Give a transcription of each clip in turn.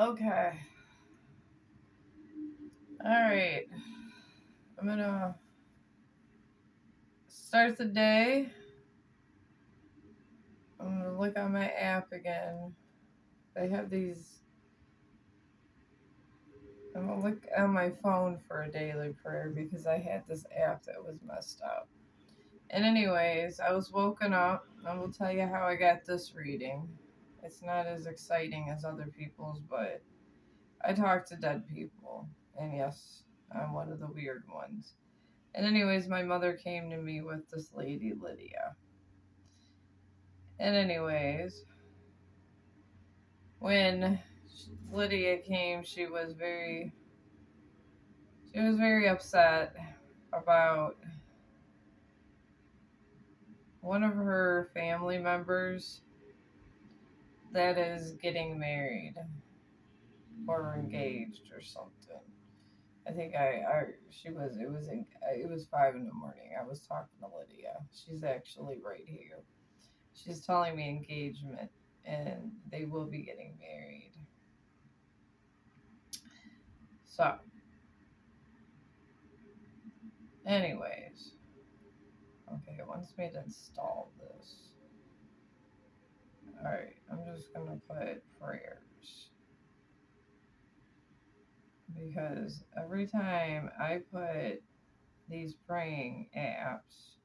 Okay. Alright. I'm gonna start the day. I'm gonna look on my app again. They have these. I'm gonna look on my phone for a daily prayer because I had this app that was messed up. And, anyways, I was woken up. I will tell you how I got this reading. It's not as exciting as other people's, but I talk to dead people. And yes, I'm one of the weird ones. And anyways, my mother came to me with this lady, Lydia. And anyways, when Lydia came, she was very upset about one of her family members that is getting married or engaged or something. I think it was 5 in the morning. I was talking to Lydia. She's actually right here. She's telling me engagement and they will be getting married. So, anyways, okay, it wants me to install this. Alright, I'm just gonna put prayers. Because every time I put these praying apps,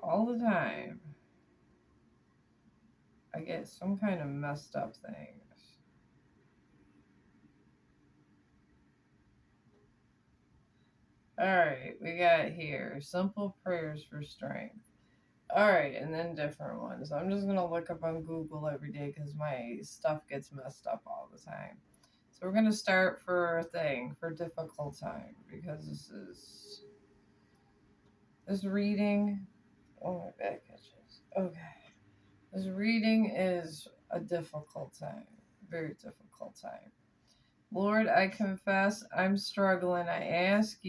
all the time, I get some kind of messed up things. Alright, we got here simple prayers for strength. Alright, and then different ones. I'm just going to look up on Google every day because my stuff gets messed up all the time. So we're going to start for difficult time, because this reading. Oh, my back itches. Okay. This reading is a difficult time. Very difficult time. Lord, I confess I'm struggling. I ask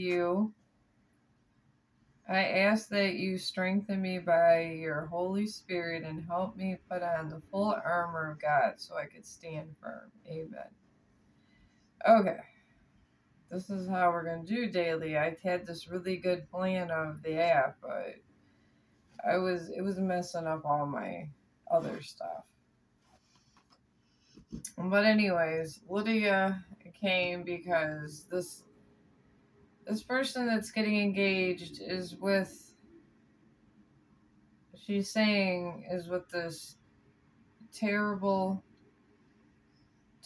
that you strengthen me by your Holy Spirit and help me put on the full armor of God so I could stand firm. Amen. Okay. This is how we're going to do daily. I had this really good plan of the app, but it was messing up all my other stuff. But anyways, Lydia came because this person that's getting engaged she's saying is with this terrible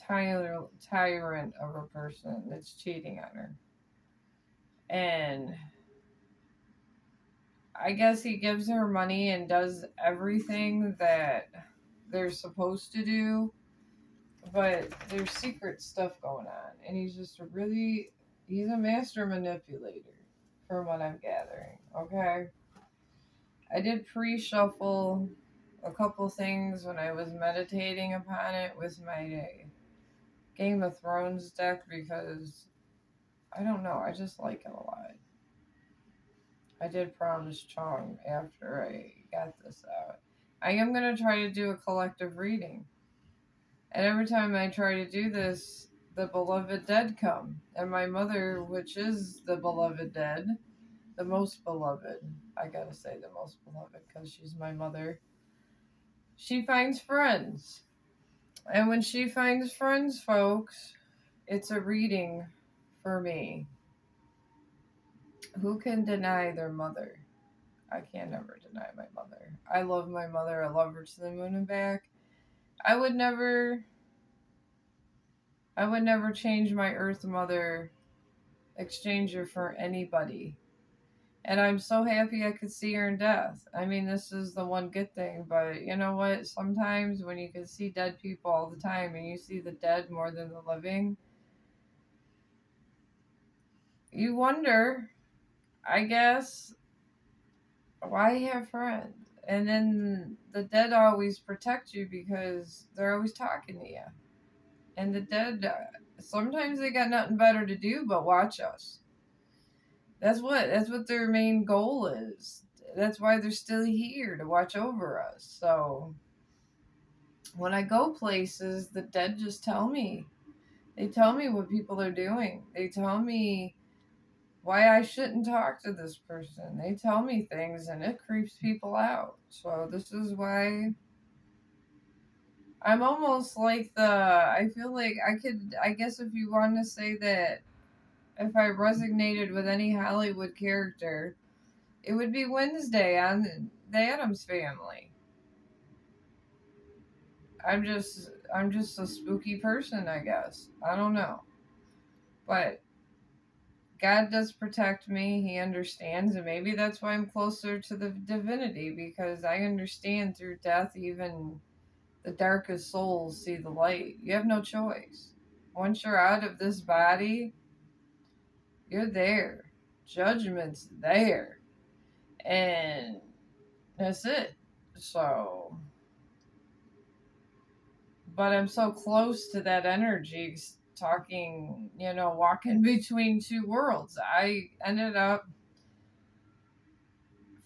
tyrant of a person that's cheating on her. And I guess he gives her money and does everything that they're supposed to do, but there's secret stuff going on. And he's a master manipulator, from what I'm gathering. Okay? I did pre-shuffle a couple things when I was meditating upon it with my Game of Thrones deck because I don't know, I just like it a lot. I did promise Chong after I got this out. I am going to try to do a collective reading. And every time I try to do this, the beloved dead come. And my mother, which is the beloved dead, the most beloved, I gotta say the most beloved because she's my mother, she finds friends. And when she finds friends, folks, it's a reading for me. Who can deny their mother? I can never deny my mother. I love my mother. I love her to the moon and back. I would never change my earth mother, exchange her for anybody. And I'm so happy I could see her in death. I mean, this is the one good thing, but you know what? Sometimes when you can see dead people all the time and you see the dead more than the living, you wonder, I guess, why have friends? And then the dead always protect you because they're always talking to you. And the dead, sometimes they got nothing better to do but watch us. That's what their main goal is. That's why they're still here, to watch over us. So When I go places, the dead just tell me. They tell me what people are doing. They tell me why I shouldn't talk to this person. They tell me things and it creeps people out. So this is why I'm almost like I feel like I guess if you want to say that if I resonated with any Hollywood character, it would be Wednesday on the Addams Family. I'm just a spooky person, I guess. I don't know. But God does protect me. He understands, and maybe that's why I'm closer to the divinity, because I understand through death, even the darkest souls see the light. You have no choice. Once you're out of this body, you're there. Judgment's there. And that's it. So, but I'm so close to that energy, talking, walking between two worlds. I ended up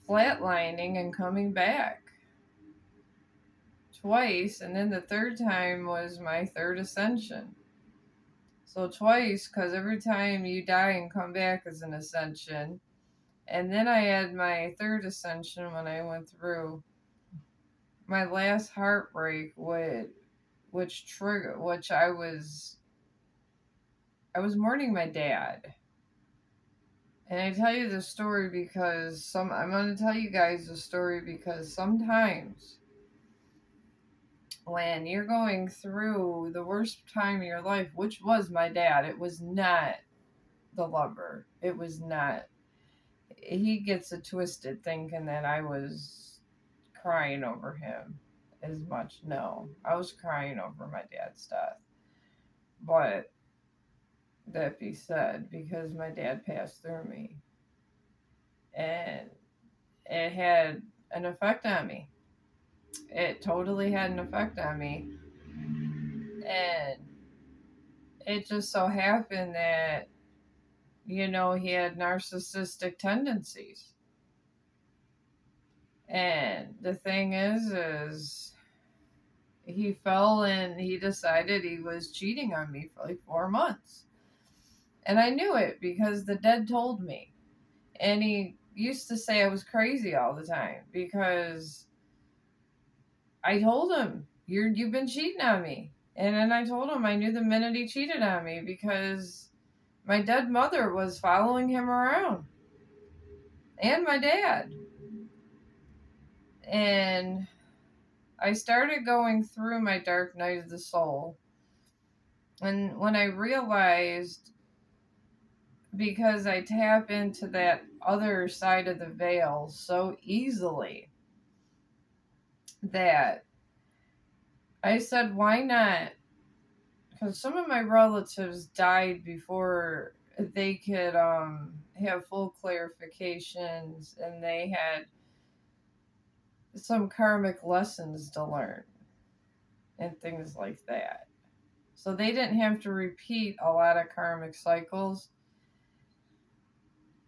flatlining and coming back twice, and then the third time was my third ascension. So twice, because every time you die and come back is an ascension. And then I had my third ascension when I went through my last heartbreak, which I was mourning my dad. And I tell you this story because I'm going to tell you guys the story because sometimes when you're going through the worst time of your life, which was my dad, it was not the lover. It was not. He gets it twisted thinking that I was crying over him as much. No, I was crying over my dad's death. But that be said, because my dad passed through me, and it had an effect on me. It totally had an effect on me. And it just so happened that, he had narcissistic tendencies. And the thing is he fell and he decided he was cheating on me for like 4 months. And I knew it because the dead told me. And he used to say I was crazy all the time because I told him, you've been cheating on me. And then I told him I knew the minute he cheated on me because my dead mother was following him around. And my dad. And I started going through my dark night of the soul. And when I realized, because I tap into that other side of the veil so easily, that I said, why not? Because some of my relatives died before they could have full clarifications, and they had some karmic lessons to learn and things like that. So they didn't have to repeat a lot of karmic cycles.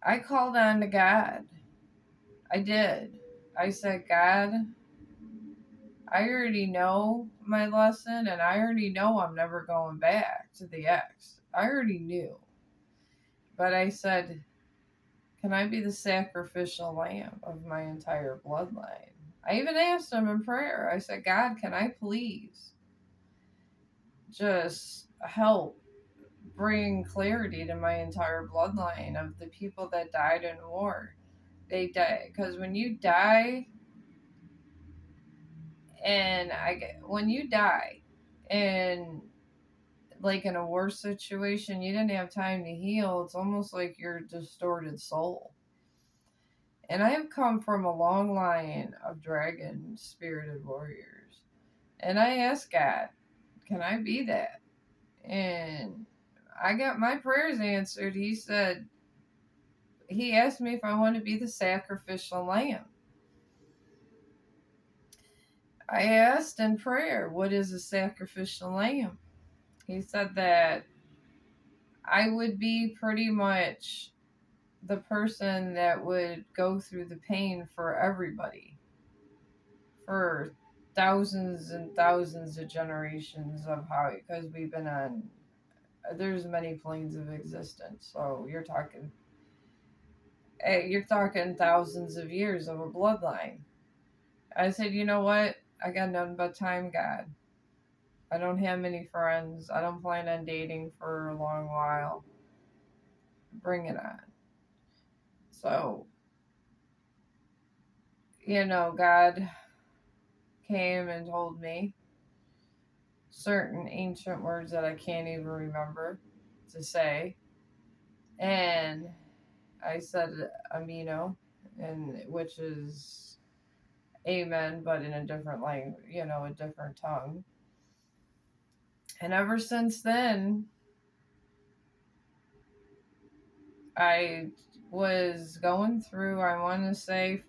I called on to God. I did. I said, God, I already know my lesson, and I already know I'm never going back to the ex. I already knew. But I said, can I be the sacrificial lamb of my entire bloodline? I even asked him in prayer. I said, God, can I please just help bring clarity to my entire bloodline of the people that died in war? They die because when you die, when you die, and like in a war situation, you didn't have time to heal. It's almost like you're a distorted soul. And I have come from a long line of dragon spirited warriors. And I asked God, can I be that? And I got my prayers answered. He asked me if I want to be the sacrificial lamb. I asked in prayer, what is a sacrificial lamb? He said that I would be pretty much the person that would go through the pain for everybody. For thousands and thousands of generations of how, because we've been on, there's many planes of existence. So you're talking thousands of years of a bloodline. I said, you know what? I got nothing but time, God. I don't have many friends. I don't plan on dating for a long while. Bring it on. So, God came and told me certain ancient words that I can't even remember to say. And I said amino, and which is amen, but in a different language, a different tongue. And ever since then, I was going through, I want to say,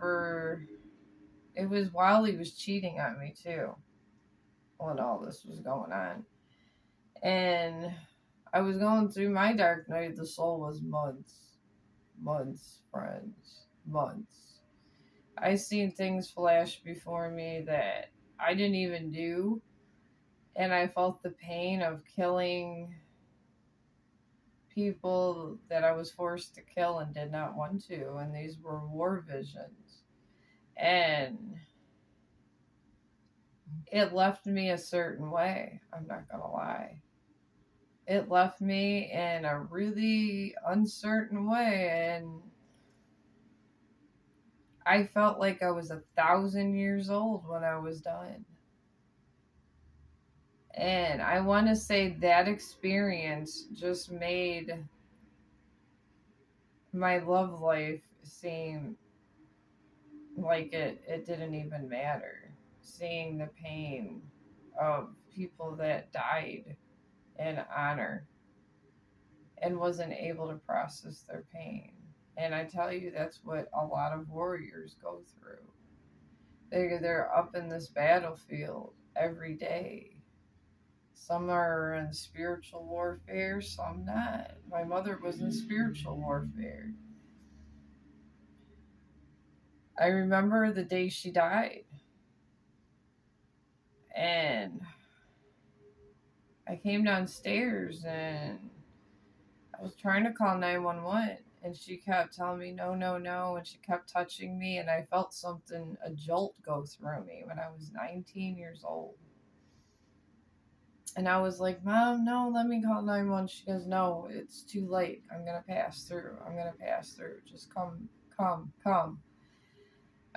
it was while he was cheating on me too, when all this was going on. And I was going through my dark night of the soul was months, friends, months. I seen things flash before me that I didn't even do, and I felt the pain of killing people that I was forced to kill and did not want to, and these were war visions. And it left me a certain way, I'm not gonna lie. It left me in a really uncertain way, and I felt like I was 1,000 years old when I was done. And I want to say that experience just made my love life seem like it didn't even matter. Seeing the pain of people that died in honor and wasn't able to process their pain. And I tell you, that's what a lot of warriors go through. They're up in this battlefield every day. Some are in spiritual warfare, some not. My mother was in spiritual warfare. I remember the day she died, and I came downstairs and I was trying to call 911, and she kept telling me no, no, no, and she kept touching me, and I felt something, a jolt go through me when I was 19 years old. And I was like, Mom, no, let me call 911. She goes, no, it's too late. I'm going to pass through. I'm going to pass through. Just come, come, come.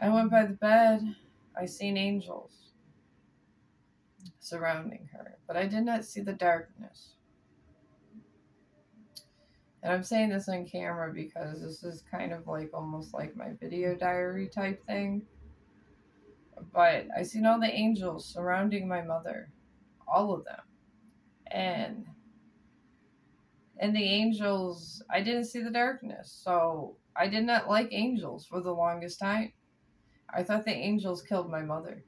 I went by the bed. I seen angels surrounding her, but I did not see the darkness. And I'm saying this on camera because this is kind of like almost like my video diary type thing. But I seen all the angels surrounding my mother, all of them. And the angels, I didn't see the darkness. So I did not like angels for the longest time. I thought the angels killed my mother.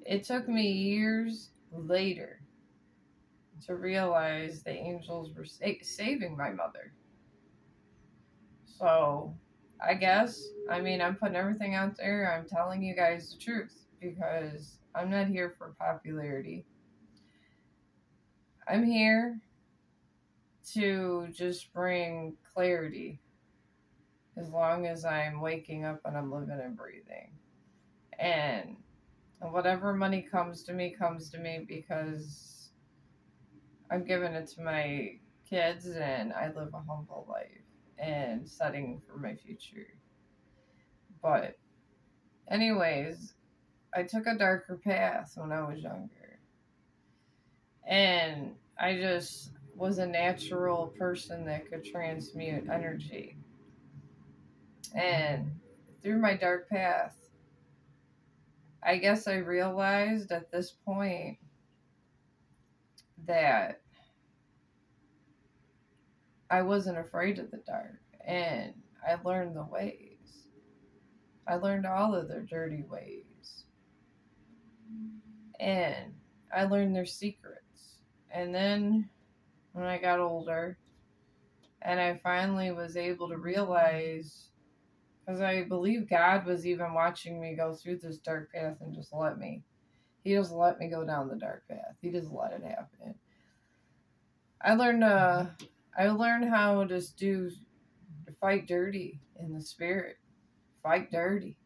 It took me years later to realize the angels were saving my mother. So I guess, I'm putting everything out there. I'm telling you guys the truth because I'm not here for popularity. I'm here to just bring clarity as long as I'm waking up and I'm living and breathing. And whatever money comes to me because I'm giving it to my kids and I live a humble life and setting for my future. But, anyways, I took a darker path when I was younger. And I just was a natural person that could transmute energy. And through my dark path, I guess I realized at this point that I wasn't afraid of the dark. And I learned the ways. I learned all of their dirty ways. And I learned their secrets. And then when I got older and I finally was able to realize Because I believe God was even watching me go through this dark path and just let me. He just let me go down the dark path. He just let it happen. I learned how to fight dirty in the spirit. Fight dirty.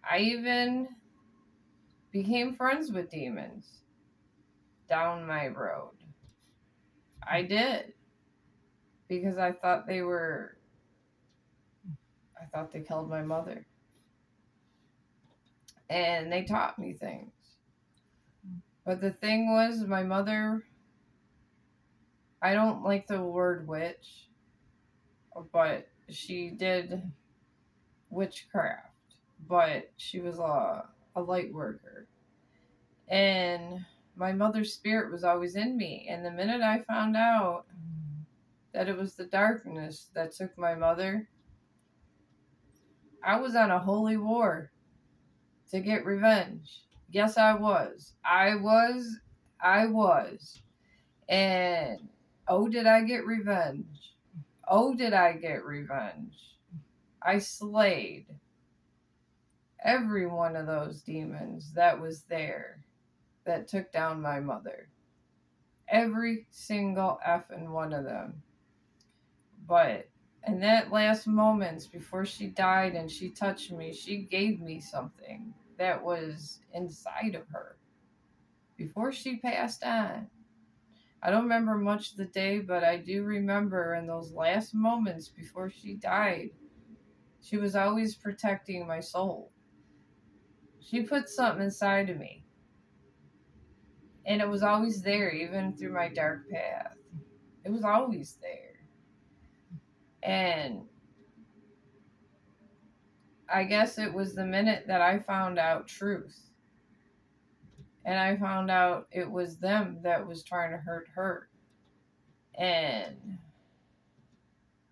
I even became friends with demons down my road. I did. Because I thought they killed my mother. And they taught me things. But the thing was, my mother, I don't like the word witch, but she did witchcraft. But she was a light worker. And my mother's spirit was always in me. And the minute I found out that it was the darkness that took my mother, I was on a holy war to get revenge. Yes, I was. I was. And oh, did I get revenge? Oh, did I get revenge? I slayed every one of those demons that was there that took down my mother. Every single effing one of them. But in that last moments before she died and she touched me, she gave me something that was inside of her before she passed on. I don't remember much of the day, but I do remember in those last moments before she died, she was always protecting my soul. She put something inside of me. And it was always there, even through my dark path. It was always there. And I guess it was the minute that I found out truth. And I found out it was them that was trying to hurt her. And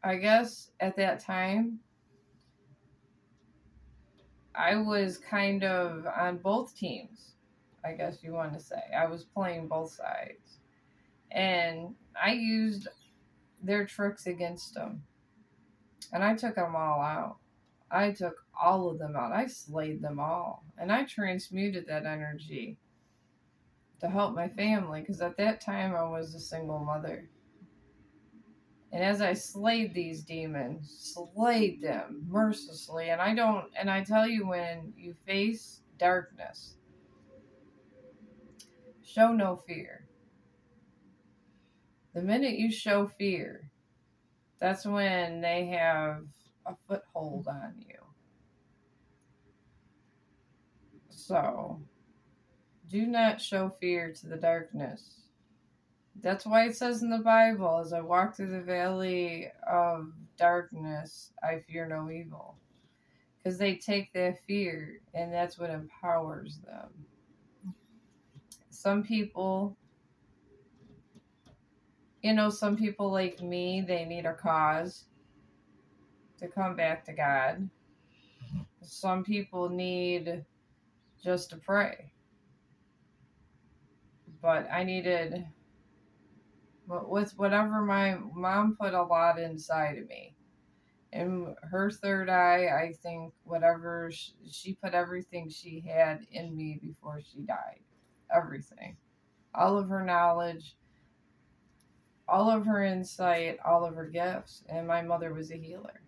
I guess at that time, I was kind of on both teams, I guess you want to say. I was playing both sides. And I used their tricks against them. And I took them all out. I took all of them out. I slayed them all. And I transmuted that energy to help my family because at that time I was a single mother. And as I slayed these demons, slayed them mercilessly, and I tell you, when you face darkness, show no fear. The minute you show fear, that's when they have a foothold on you. So, do not show fear to the darkness. That's why it says in the Bible, as I walk through the valley of darkness, I fear no evil. Because they take that fear and that's what empowers them. Some people, some people like me, they need a cause to come back to God. Some people need just to pray. But I needed, with whatever my mom put a lot inside of me. In her third eye, I think whatever she put everything she had in me before she died. Everything. All of her knowledge, all of her insight, all of her gifts. And my mother was a healer.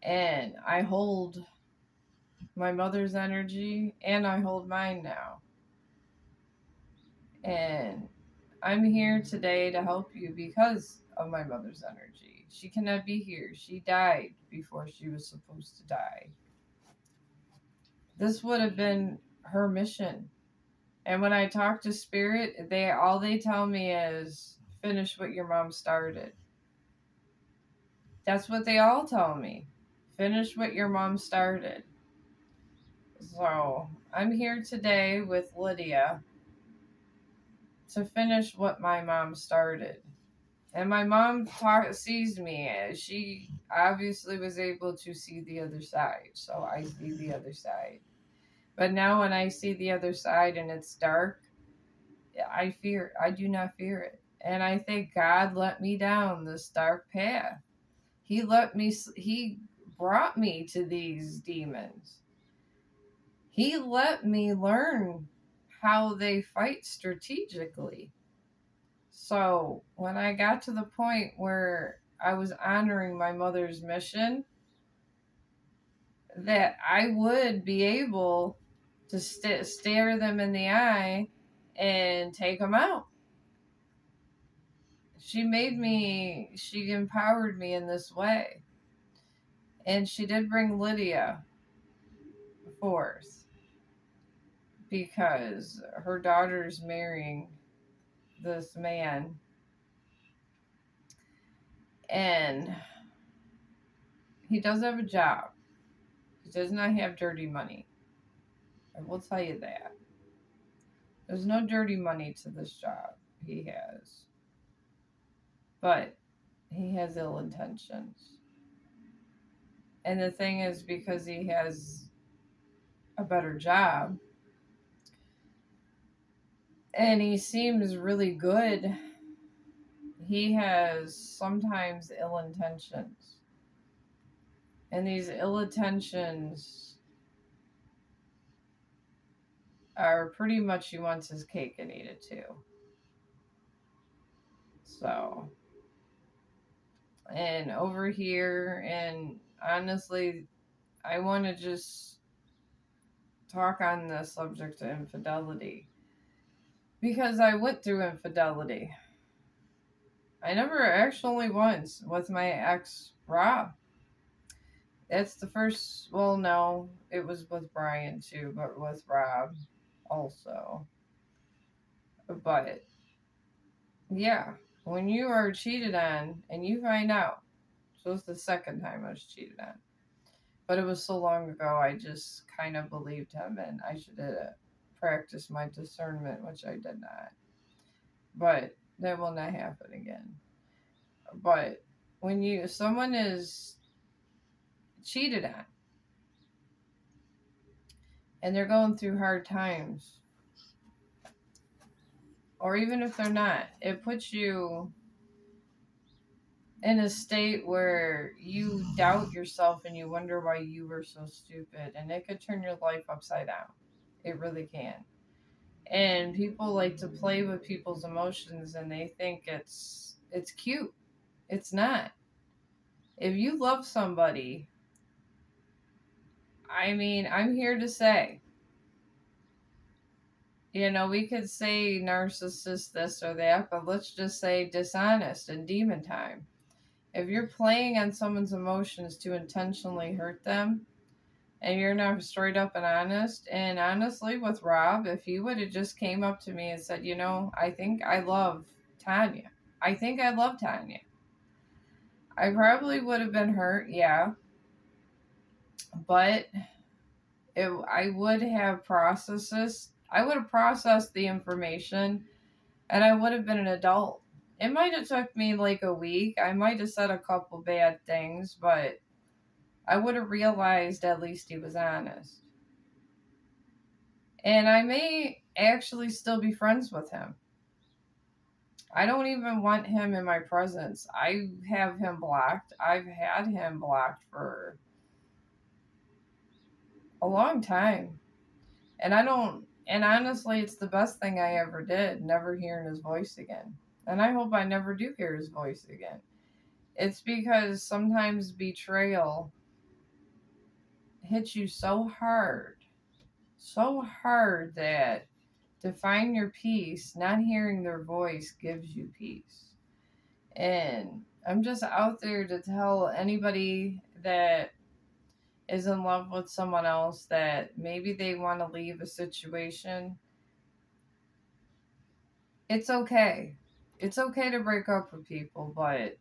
And I hold my mother's energy and I hold mine now. And I'm here today to help you because of my mother's energy. She cannot be here. She died before she was supposed to die. This would have been her mission. And when I talk to spirit, they tell me is finish what your mom started. That's what they all tell me. Finish what your mom started. So I'm here today with Lydia to finish what my mom started. And my mom sees me. She obviously was able to see the other side. So I see the other side. But now when I see the other side and it's dark, I do not fear it. And I think God let me down this dark path. He brought me to these demons. He let me learn how they fight strategically. So when I got to the point where I was honoring my mother's mission, that I would be able to stare them in the eye and take them out. She empowered me in this way. And she did bring Lydia forth because her daughter's marrying this man. And he does have a job. He does not have dirty money. I will tell you that. There's no dirty money to this job he has. But he has ill intentions. And the thing is, because he has a better job and he seems really good, he has sometimes ill intentions. And these ill intentions are pretty much he wants his cake and eat it too. So, and over here, and honestly, I want to just talk on the subject of infidelity because I went through infidelity. I never actually once with my ex Rob. That's the first. Well, no, it was with Brian too, but with Rob also. But yeah, when you are cheated on and you find out, so it's the second time I was cheated on. But it was so long ago, I just kind of believed him, and I should have practiced my discernment, which I did not. But that will not happen again. But when someone is cheated on and they're going through hard times, or even if they're not, it puts you in a state where you doubt yourself and you wonder why you were so stupid, and it could turn your life upside down. It really can. And people like to play with people's emotions and they think it's cute. It's not. If you love somebody, I mean, I'm here to say, we could say narcissist this or that, but let's just say dishonest and demon time. If you're playing on someone's emotions to intentionally hurt them, and you're not straight up and honest, and honestly with Rob, if he would have just came up to me and said, I think I love Tanya. I think I love Tanya. I probably would have been hurt, yeah. But I would have processed the information, and I would have been an adult. It might have took me like a week. I might have said a couple bad things, but I would have realized at least he was honest. And I may actually still be friends with him. I don't even want him in my presence. I have him blocked. I've had him blocked for a long time. And honestly, it's the best thing I ever did, never hearing his voice again. And I hope I never do hear his voice again. It's because sometimes betrayal hits you so hard that to find your peace, not hearing their voice gives you peace. And I'm just out there to tell anybody that is in love with someone else that maybe they want to leave a situation. It's okay. It's okay to break up with people, but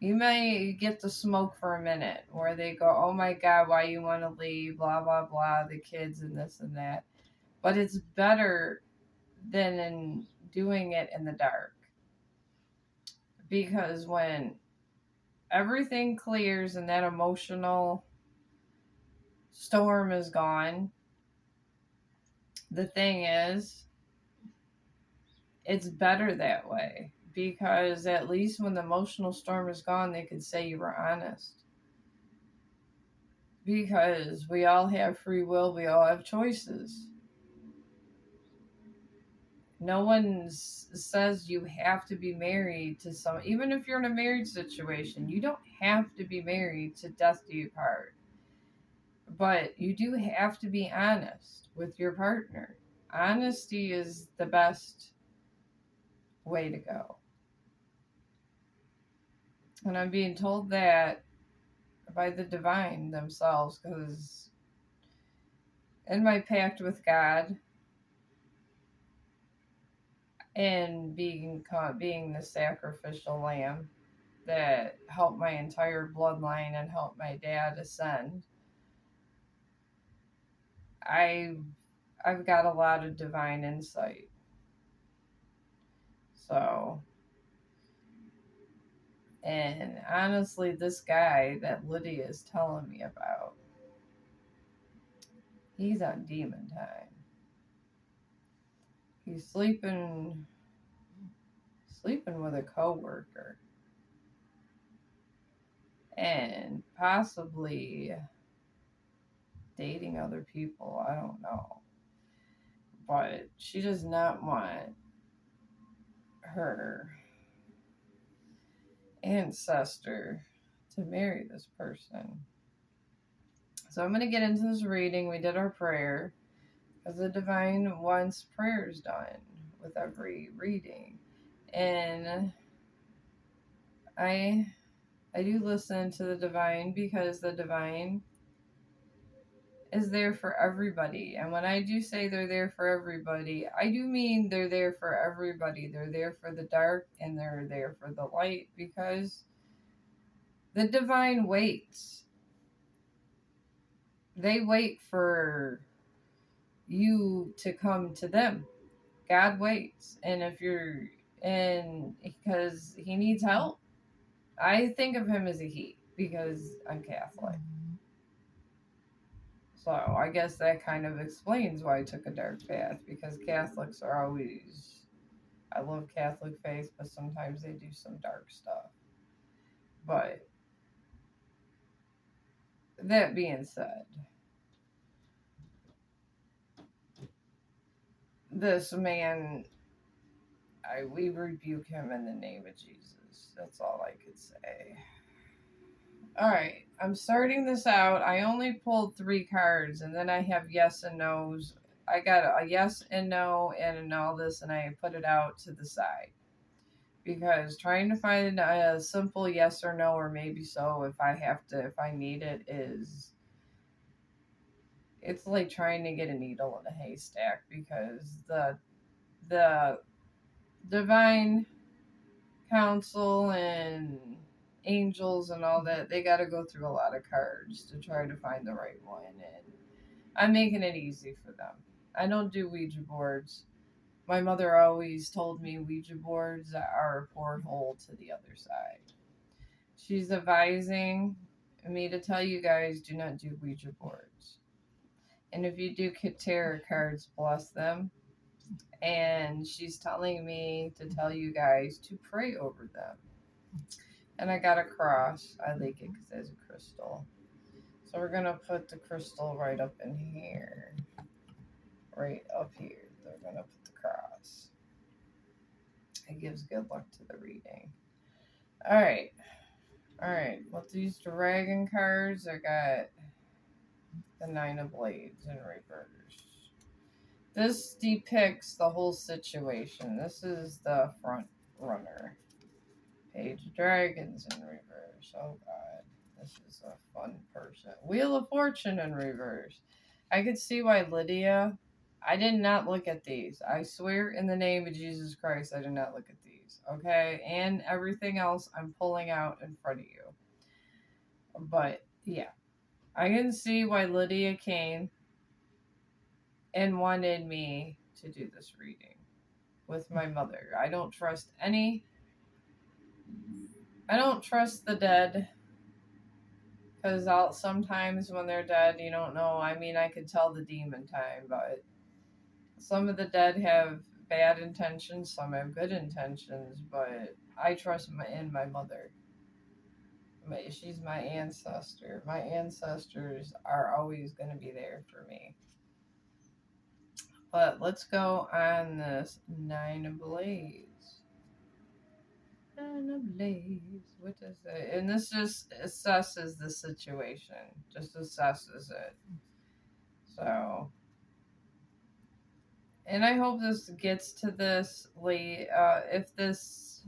you may get the smoke for a minute where they go, oh my God, why you want to leave, blah, blah, blah, the kids and this and that. But it's better than in doing it in the dark. Because when everything clears and that emotional storm is gone, the thing is, it's better that way Because at least when the emotional storm is gone, they could say you were honest. Because we all have free will, we all have choices. No one says you have to be married to someone. Even if you're in a marriage situation, you don't have to be married to death do you part. But you do have to be honest with your partner. Honesty is the best way to go. And I'm being told that by the divine themselves, because in my pact with God and being the sacrificial lamb that helped my entire bloodline and helped my dad ascend, I've got a lot of divine insight. So, and honestly, this guy that Lydia is telling me about, he's on demon time. He's sleeping with a coworker and possibly dating other people. I don't know. But she does not want her ancestor to marry this person. So I'm going to get into this reading. We did our prayer because the divine wants prayers done with every reading. And I do listen to the divine because the divine is there for everybody. And when I do say they're there for everybody, I do mean they're there for everybody. They're there for the dark and they're there for the light, because the divine waits. They wait for you to come to them. God waits. And because he needs help. I think of him as a he because I'm Catholic. So I guess that kind of explains why I took a dark path, because Catholics are always, I love Catholic faith, but sometimes they do some dark stuff. But that being said, this man, we rebuke him in the name of Jesus. That's all I could say. Alright, I'm starting this out. I only pulled 3 cards, and then I have yes and no's. I got a yes and no and all this, and I put it out to the side. Because trying to find a simple yes or no, or maybe so, if I need it, it's like trying to get a needle in a haystack, because the divine council and angels and all that, they got to go through a lot of cards to try to find the right one, and I'm making it easy for them. I don't do Ouija boards. My mother always told me Ouija boards are a porthole to the other side. She's advising me to tell you guys, do not do Ouija boards. And if you do tarot cards, bless them. And she's telling me to tell you guys to pray over them. And I got a cross. I like it because it has a crystal. So we're going to put the crystal right up in here. Right up here. They're going to put the cross. It gives good luck to the reading. Alright. With these dragon cards, I got the 9 of Blades in reverse. This depicts the whole situation. This is the front runner. Page of Dragons in reverse. Oh god, this is a fun person. Wheel of Fortune in reverse. I could see why Lydia. I did not look at these. I swear in the name of Jesus Christ, I did not look at these. Okay? And everything else I'm pulling out in front of you. But yeah, I can see why Lydia came and wanted me to do this reading with my mother. I don't trust the dead, because sometimes when they're dead, you don't know. I mean, I could tell the demon time, but some of the dead have bad intentions, some have good intentions, but I trust in my mother. She's my ancestor. My ancestors are always going to be there for me. But let's go on this Nine of Blades. Nine of Blades. What is it? And this just assesses the situation. Just assesses it. So, and I hope this gets to this late. If this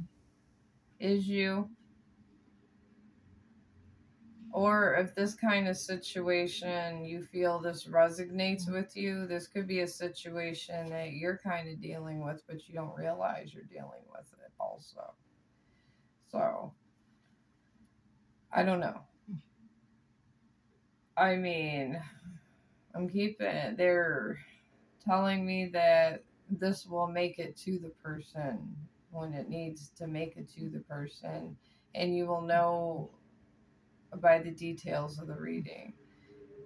is you, or if this kind of situation you feel this resonates with you, this could be a situation that you're kind of dealing with, but you don't realize you're dealing with it also. So, I don't know. I mean, they're telling me that this will make it to the person when it needs to make it to the person, and you will know by the details of the reading.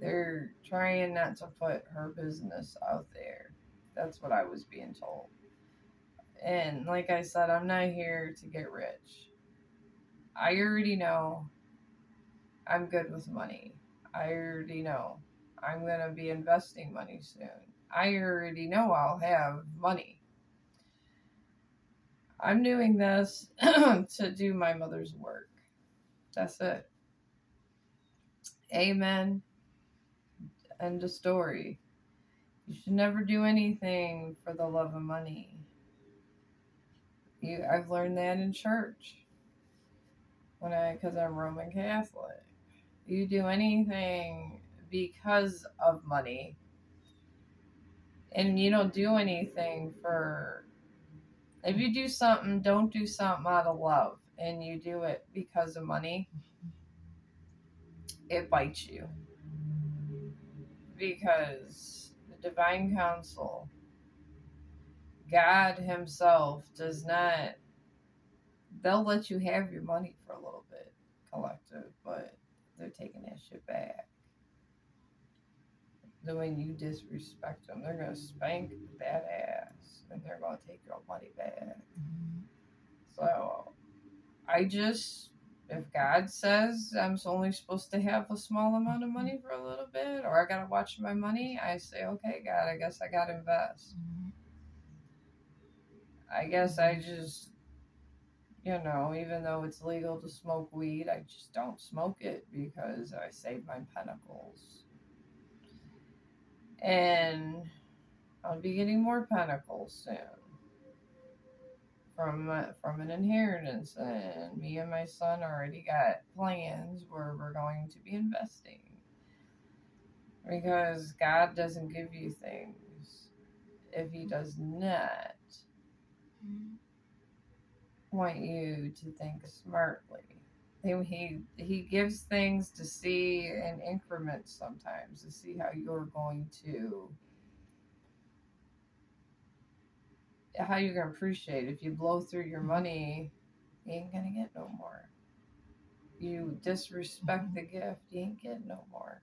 They're trying not to put her business out there. That's what I was being told. And like I said, I'm not here to get rich. I already know I'm good with money. I already know I'm going to be investing money soon. I already know I'll have money. I'm doing this to do my mother's work. That's it. Amen. End of story. You should never do anything for the love of money. I've learned that in church because I'm Roman Catholic. You do anything because of money, and you don't do anything for. If you do something, don't do something out of love, and you do it because of money, it bites you. Because the divine council, God himself does not, they'll let you have your money for a little bit, collective, but they're taking that shit back. Then when you disrespect them, they're going to spank that ass and they're going to take your money back. So if God says I'm only supposed to have a small amount of money for a little bit, or I got to watch my money, I say, okay, God, I guess I got to invest. I guess I just, even though it's legal to smoke weed, I just don't smoke it because I save my pentacles. And I'll be getting more pentacles soon from an inheritance, and me and my son already got plans where we're going to be investing, because God doesn't give you things if he does not want you to think smartly. He gives things to see in increments sometimes, to see how you're going to appreciate it. If you blow through your money, you ain't gonna get no more. You disrespect the gift, you ain't getting no more.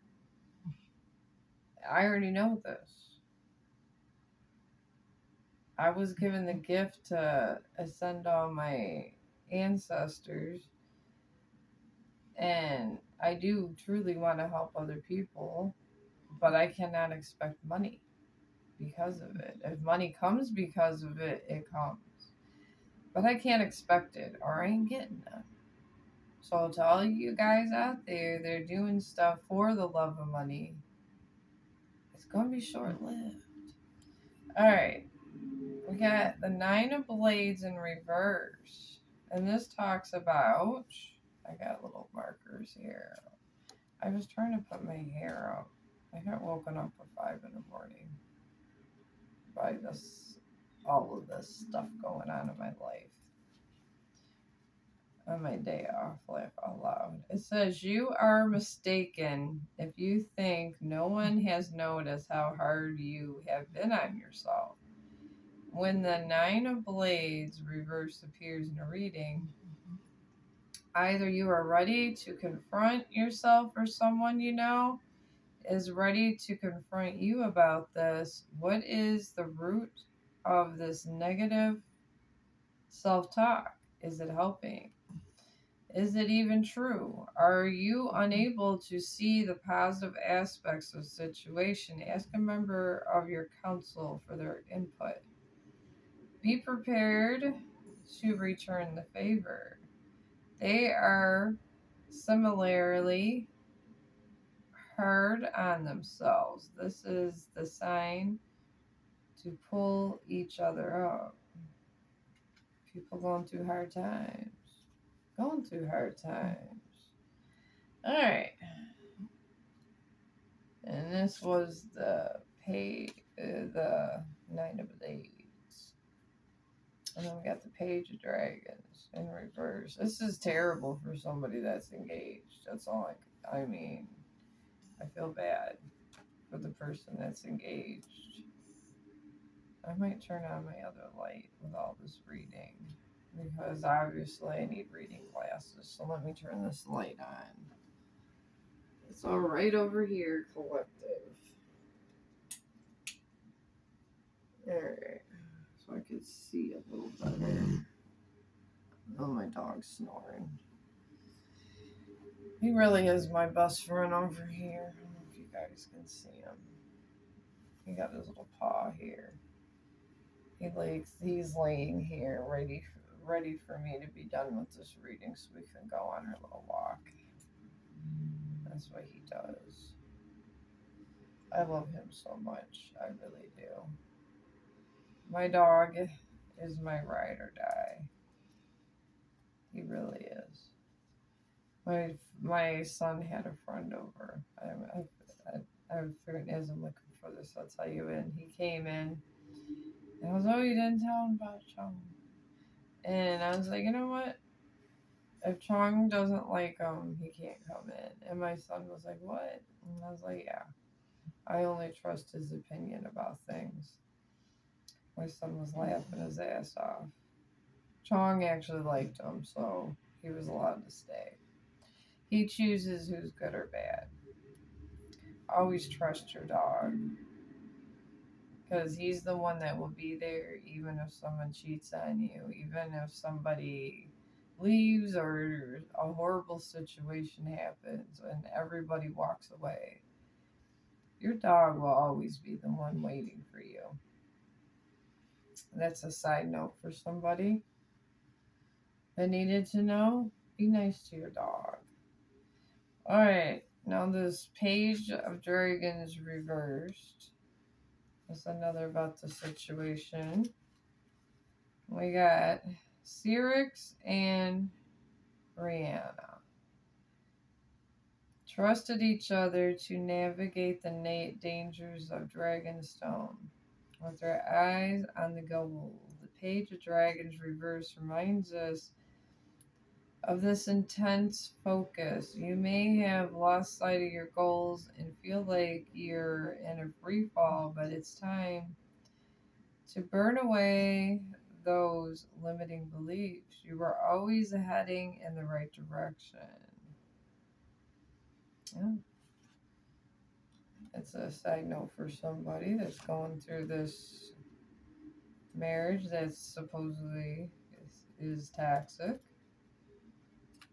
I already know this. I was given the gift to ascend all my ancestors, and I do truly want to help other people, but I cannot expect money because of it. If money comes because of it, it comes. But I can't expect it, or I ain't getting it. So to all you guys out there, they're doing stuff for the love of money. It's going to be short-lived. All right. We got the Nine of Blades in reverse. And this talks about, I got little markers here. I was trying to put my hair up. I got woken up at 5 in the morning by all of this stuff going on in my life. On my day off, laugh out loud. It says, you are mistaken if you think no one has noticed how hard you have been on yourself. When the Nine of Blades reverse appears in a reading, either you are ready to confront yourself, or someone you know is ready to confront you about this. What is the root of this negative self-talk? Is it helping? Is it even true? Are you unable to see the positive aspects of the situation? Ask a member of your council for their input. Be prepared to return the favor. They are similarly hard on themselves. This is the sign to pull each other up. People going through hard times. Going through hard times. Alright. And this was the Nine of Blades. And then we got the Page of Dragons in reverse. This is terrible for somebody that's engaged. That's all I mean. I feel bad for the person that's engaged. I might turn on my other light with all this reading because obviously I need reading glasses. So let me turn this light on. It's all right over here, collective. Alright. So I could see a little better. Oh, my dog's snoring. He really is my best friend over here. I don't know if you guys can see him. He got his little paw here. He's laying here ready for me to be done with this reading so we can go on our little walk. That's what he does. I love him so much. I really do. My dog is my ride or die. He really is. My son had a friend over. I figured as I'm looking for this, I'll tell you. And he came in, and I was, oh, you didn't tell him about Chong. And I was like, you know what? If Chong doesn't like him, he can't come in. And my son was like, what? And I was like, yeah. I only trust his opinion about things. My son was laughing his ass off. Chong actually liked him, so he was allowed to stay. He chooses who's good or bad. Always trust your dog. Because he's the one that will be there even if someone cheats on you, even if somebody leaves or a horrible situation happens and everybody walks away. Your dog will always be the one waiting for you. That's a side note for somebody that needed to know. Be nice to your dog. Alright, now this Page of Dragons reversed. That's another about the situation. We got Cyrix and Brianna. Trusted each other to navigate the dangers of Dragonstone. With their eyes on the goal, the Page of Dragons reverse reminds us of this intense focus. You may have lost sight of your goals and feel like you're in a free fall, but it's time to burn away those limiting beliefs. You are always heading in the right direction. Yeah. It's a side note for somebody that's going through this marriage that supposedly is toxic,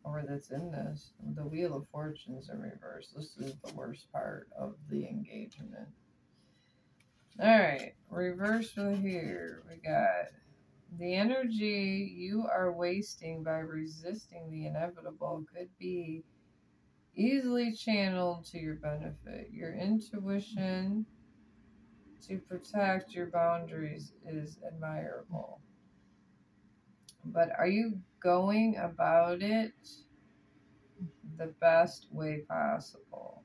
or that's in this. The Wheel of Fortune's in reverse. This is the worst part of the engagement. Alright, reverse right here. We got the energy you are wasting by resisting the inevitable could be easily channeled to your benefit. Your intuition to protect your boundaries is admirable. But are you going about it the best way possible?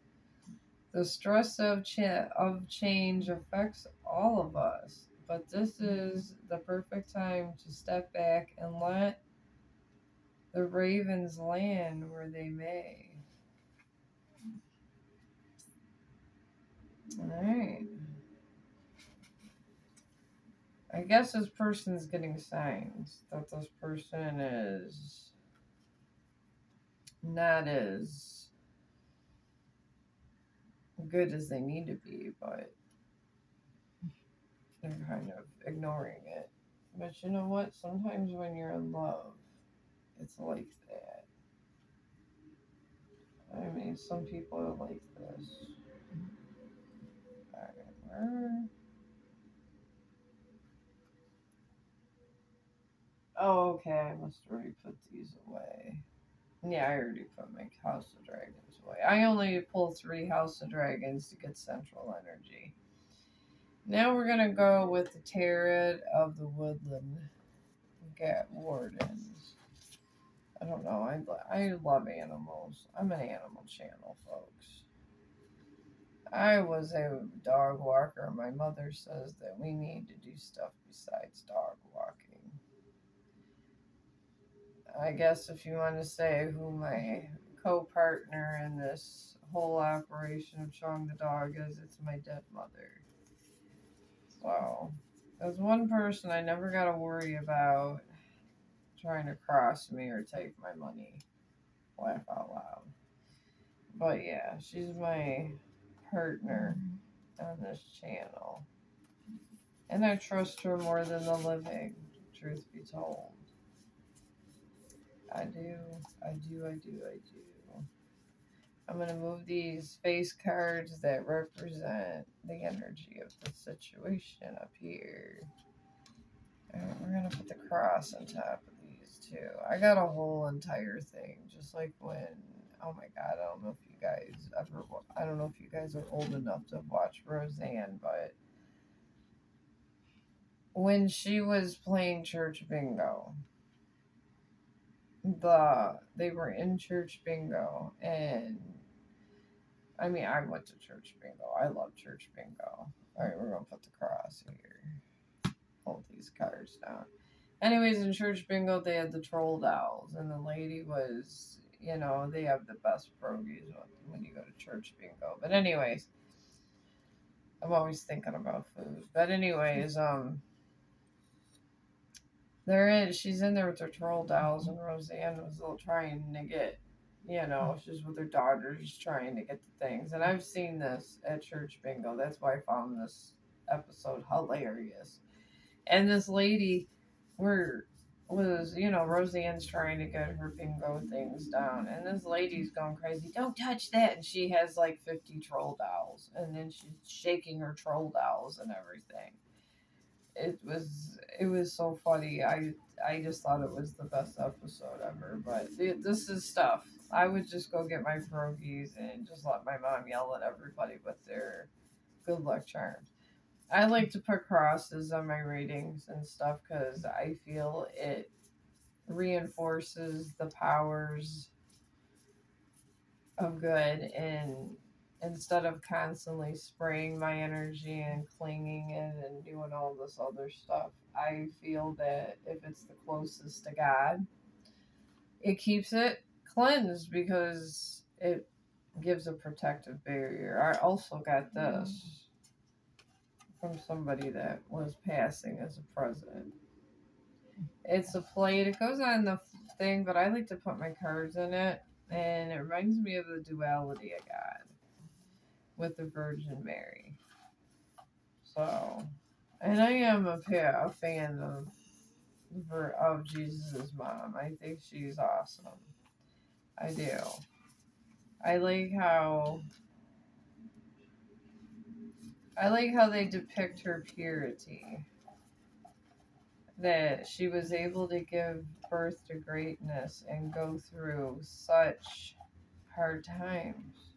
The stress of change affects all of us, but this is the perfect time to step back and let the ravens land where they may. Alright. I guess this person's getting signs that this person is not as good as they need to be, but They're kind of ignoring it. But you know what? Sometimes when you're in love, it's like that. I mean, some people are like this. Alright, where? Oh, okay. I must already put these away. Yeah, I already put my House of Dragons away. I only pull 3 House of Dragons to get central energy. Now we're gonna go with the Tarot of the Woodland Gat Wardens. I don't know. I love animals. I'm an animal channel, folks. I was a dog walker. My mother says that we need to do stuff besides dog walking. I guess if you want to say who my co-partner in this whole operation of Chong the dog is, it's my dead mother. So, there's one person I never got to worry about trying to cross me or take my money. Laugh out loud. But yeah, she's my partner on this channel. And I trust her more than the living, truth be told. I do, I do, I do, I do. I'm going to move these face cards that represent the energy of the situation up here. And we're going to put the cross on top of these too. I got a whole entire thing, just like when, oh my God, I don't know if you guys ever, I don't know if you guys are old enough to watch Roseanne, but when she was playing church bingo, they were in church bingo, and I mean, I went to church bingo. I love church bingo. All right, we're gonna put the cross here. Hold these cards down. Anyways, in church bingo, they had the troll dolls, and the lady was, they have the best pierogies when you go to church bingo. But anyways, I'm always thinking about food. But anyways, she's in there with her troll dolls, and Roseanne was trying to get, she's with her daughters trying to get the things. And I've seen this at church bingo. That's why I found this episode hilarious. And this lady, Roseanne's trying to get her bingo things down, and this lady's going crazy. Don't touch that! And she has like 50 troll dolls, and then she's shaking her troll dolls and everything. It was so funny. I just thought it was the best episode ever. But this is stuff. I would just go get my pierogies and just let my mom yell at everybody with their good luck charms. I like to put crosses on my readings and stuff because I feel it reinforces the powers of good, and instead of constantly spraying my energy and clinging it and doing all this other stuff, I feel that if it's the closest to God, it keeps it cleansed because it gives a protective barrier. I also got this from somebody that was passing as a present. It's a plate. It goes on the thing, but I like to put my cards in it, and it reminds me of the duality I got with the Virgin Mary. So, and I am a fan of Jesus' mom. I think she's awesome. I do. I like how they depict her purity. That she was able to give birth to greatness and go through such hard times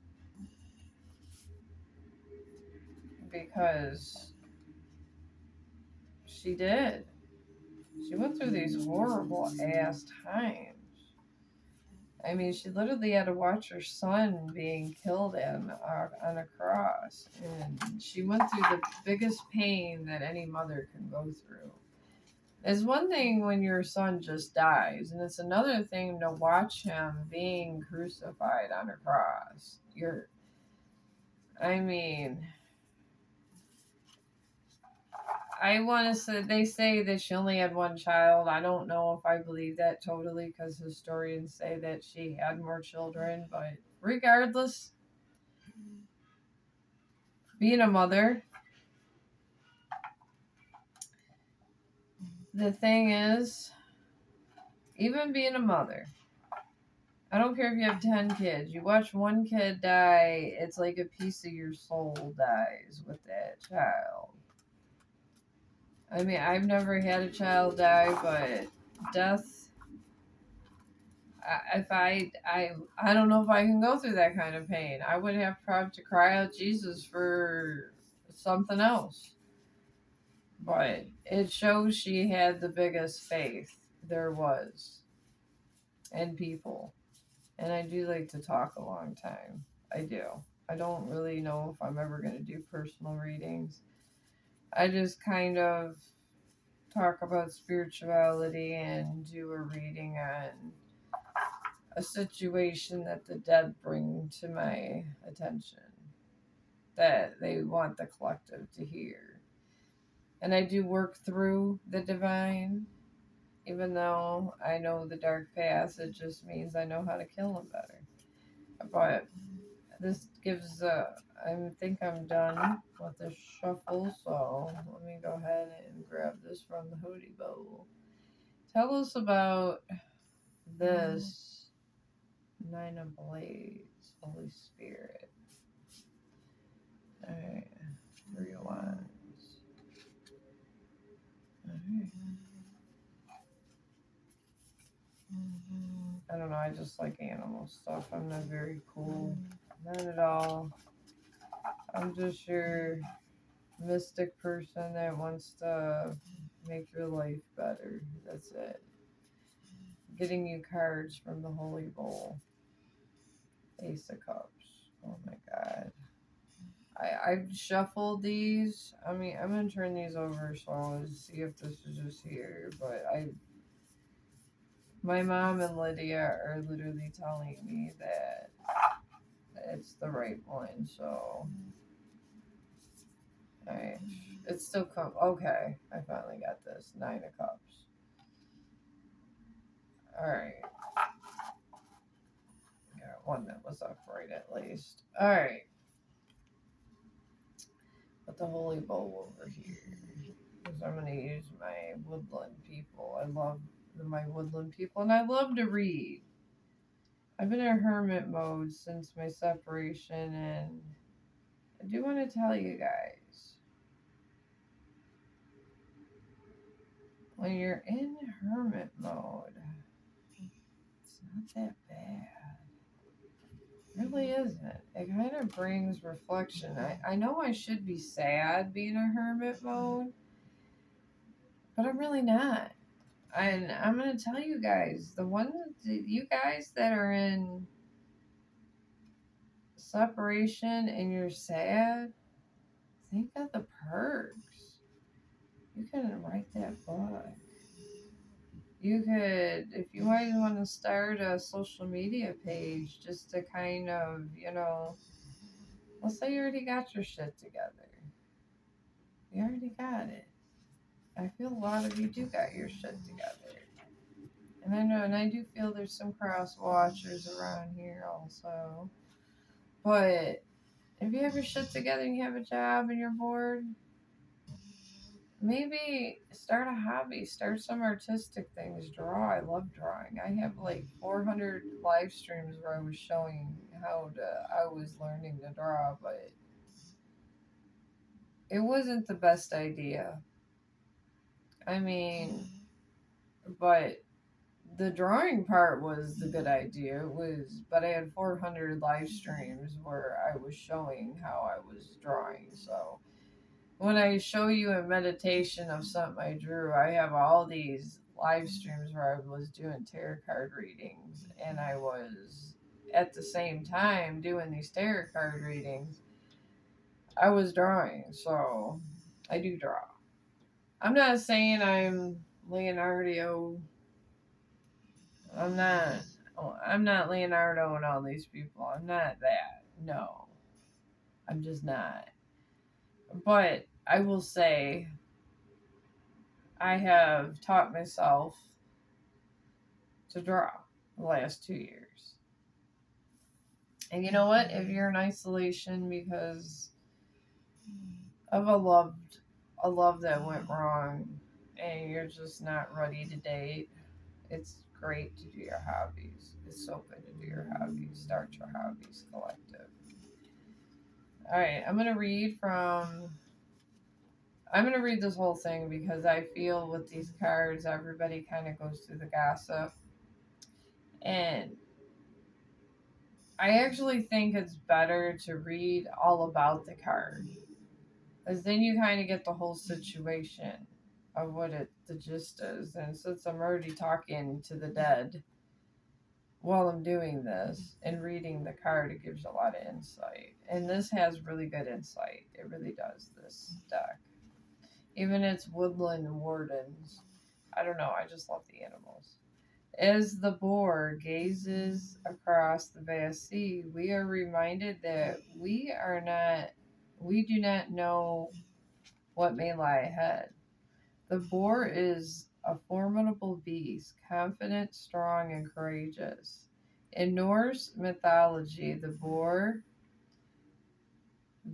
because she did. She went through these horrible ass times. I mean, she literally had to watch her son being killed on a cross, and she went through the biggest pain that any mother can go through. It's one thing when your son just dies, and it's another thing to watch him being crucified on a cross. I mean, I want to say they say that she only had one child. I don't know if I believe that totally because historians say that she had more children. But regardless, being a mother, the thing is, even being a mother, I don't care if you have 10 kids. You watch one kid die, it's like a piece of your soul dies with that child. I mean, I've never had a child die, but death. If I don't know if I can go through that kind of pain. I would have probably to cry out Jesus for something else. But it shows she had the biggest faith there was in people. And I do like to talk a long time. I do. I don't really know if I'm ever going to do personal readings. I just kind of talk about spirituality and do a reading on a situation that the dead bring to my attention that they want the collective to hear. And I do work through the divine, even though I know the dark past, it just means I know how to kill them better. But this gives I think I'm done with the shuffle, so let me go ahead and grab this from the hoodie bowl. Tell us about this Nine of Blades, Holy Spirit. Alright, 3 of Wands. Alright. I don't know, I just like animal stuff. I'm not very cool. Not at all. I'm just your mystic person that wants to make your life better. That's it. Getting you cards from the Holy Bowl. Ace of Cups. Oh my god. I've shuffled these. I mean, I'm gonna turn these over so I'll see if this is just here. But my mom and Lydia are literally telling me that it's the right one. So, alright, it's still okay. I finally got this 9 of Cups. All right, got one that was upright at least. All right, put the Holy Bowl over here. Because I'm going to use my woodland people. I love my woodland people, and I love to read. I've been in hermit mode since my separation, and I do want to tell you guys, when you're in hermit mode, it's not that bad. It really isn't. It kind of brings reflection. I know I should be sad being a hermit mode, but I'm really not. And I'm going to tell you guys, you guys that are in separation and you're sad, think of the perks. You can write that book. You could, if you might want to start a social media page just to kind of, let's say you already got your shit together. You already got it. I feel a lot of you do got your shit together. And I know, and I do feel there's some cross watchers around here also. But if you have your shit together and you have a job and you're bored, maybe start a hobby, start some artistic things, draw. I love drawing. I have like 400 live streams where I was showing I was learning to draw, but it wasn't the best idea. I mean, but the drawing part was the good idea. But I had 400 live streams where I was showing how I was drawing. So when I show you a meditation of something I drew, I have all these live streams where I was doing tarot card readings, and I was at the same time doing these tarot card readings. I was drawing, so I do draw. I'm not saying I'm Leonardo. I'm not. I'm not Leonardo and all these people. I'm not that. No, I'm just not. But I will say I have taught myself to draw the last 2 years. And you know what? If you're in isolation because of a love that went wrong, and you're just not ready to date, it's great to do your hobbies. It's so good to do your hobbies. Start your hobbies collective. All right, I'm gonna read this whole thing because I feel with these cards, everybody kind of goes through the gossip, and I actually think it's better to read all about the card, because then you kind of get the whole situation of what the gist is. And since I'm already talking to the dead while I'm doing this and reading the card, it gives a lot of insight. And this has really good insight. It really does, this deck. Even its woodland wardens. I don't know, I just love the animals. As the boar gazes across the vast sea, we are reminded that we do not know what may lie ahead. The boar is a formidable beast, confident, strong, and courageous. In Norse mythology, the boar,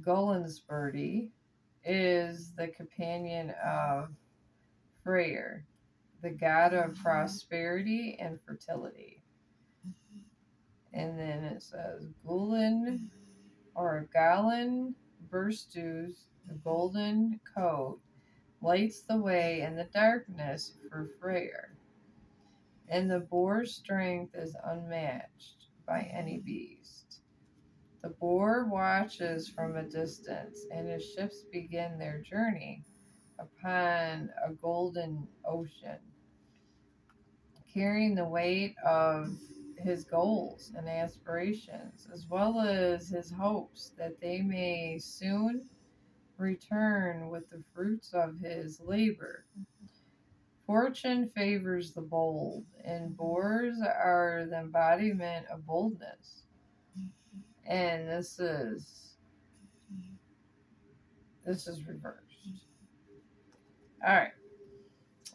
Gullensbirdie, is the companion of Freyr, the god of prosperity and fertility. And then it says Gulen or Galen Burstu's golden coat lights the way in the darkness for Freyr, and the boar's strength is unmatched by any beast. The boar watches from a distance, and his ships begin their journey upon a golden ocean, carrying the weight of his goals and aspirations, as well as his hopes that they may soon return with the fruits of his labor. Fortune favors the bold, and boars are the embodiment of boldness. And this is reversed. All right,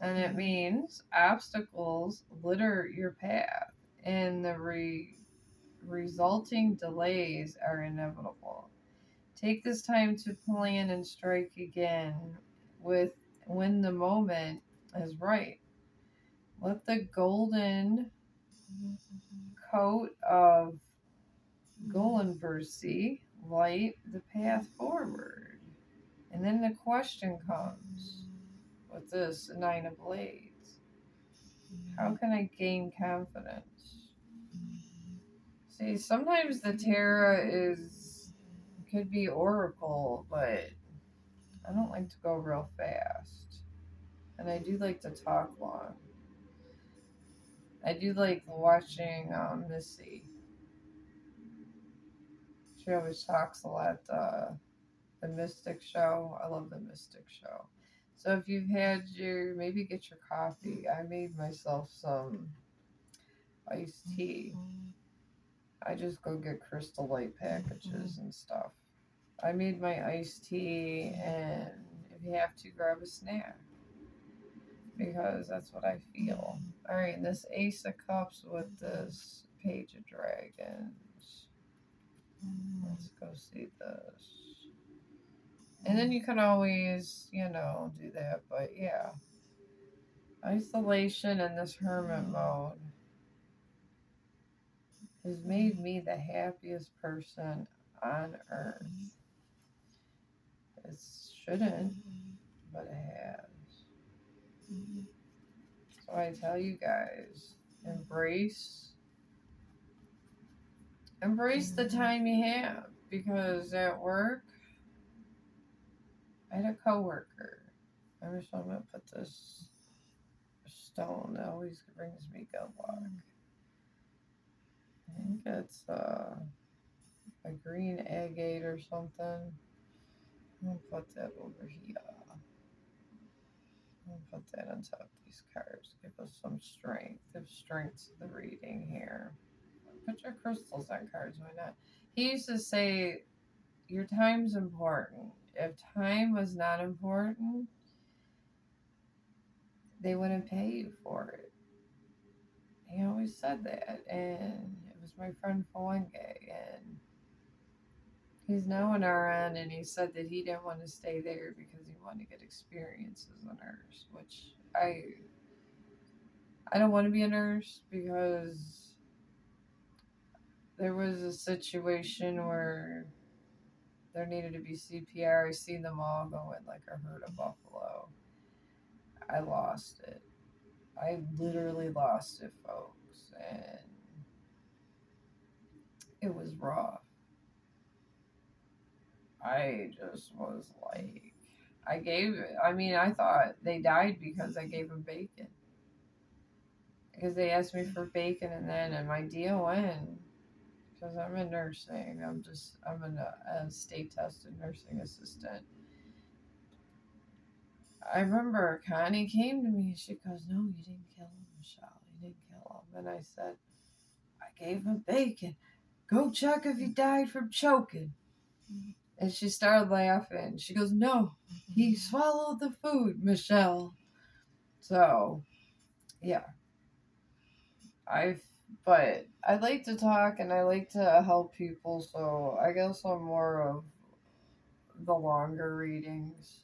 and it means obstacles litter your path, and the resulting delays are inevitable. Take this time to plan and strike again with when the moment is right. Let the golden coat of Golenbercy light the path forward. And then the question comes with this Nine of Blades. How can I gain confidence? See, sometimes the tarot could be oracle, but I don't like to go real fast. And I do like to talk long. I do like watching Missy. She always talks a lot. The Mystic Show. I love the Mystic Show. So if you've had maybe get your coffee. I made myself some iced tea. I just go get Crystal Light packages and stuff. I made my iced tea, and if you have to, grab a snack because that's what I feel. All right, and this Ace of Cups with this Page of Dragons. Let's go see this. And then you can always, do that. But yeah, isolation in this hermit mode has made me the happiest person on earth. It shouldn't, but it has. So I tell you guys, embrace the time you have, because at work, I had a coworker. I'm gonna put this stone that always brings me good luck. I think it's a green agate or something. I'm gonna put that over here. I'm gonna put that on top of these cards. Give us some strength. Give strength to the reading here. Put your crystals on cards, why not? He used to say, your time's important. If time was not important, they wouldn't pay you for it. He always said that, and it was my friend Fawenge, and He's now an RN, and he said that he didn't want to stay there because he wanted to get experience as a nurse, which I don't want to be a nurse because there was a situation where there needed to be CPR. I seen them all going like a herd of buffalo. I lost it. I literally lost it, folks, and it was rough. I just was like, I mean, I thought they died because I gave them bacon. Because they asked me for bacon, and then in my DON, because I'm in nursing, I'm a state tested nursing assistant. I remember Connie came to me and she goes, "No, you didn't kill him, Michelle. You didn't kill him." And I said, "I gave him bacon. Go check if he died from choking." And she started laughing. She goes, "No, he swallowed the food, Michelle." So, yeah, I've, but I like to talk and I like to help people. So I guess I'm more of the longer readings.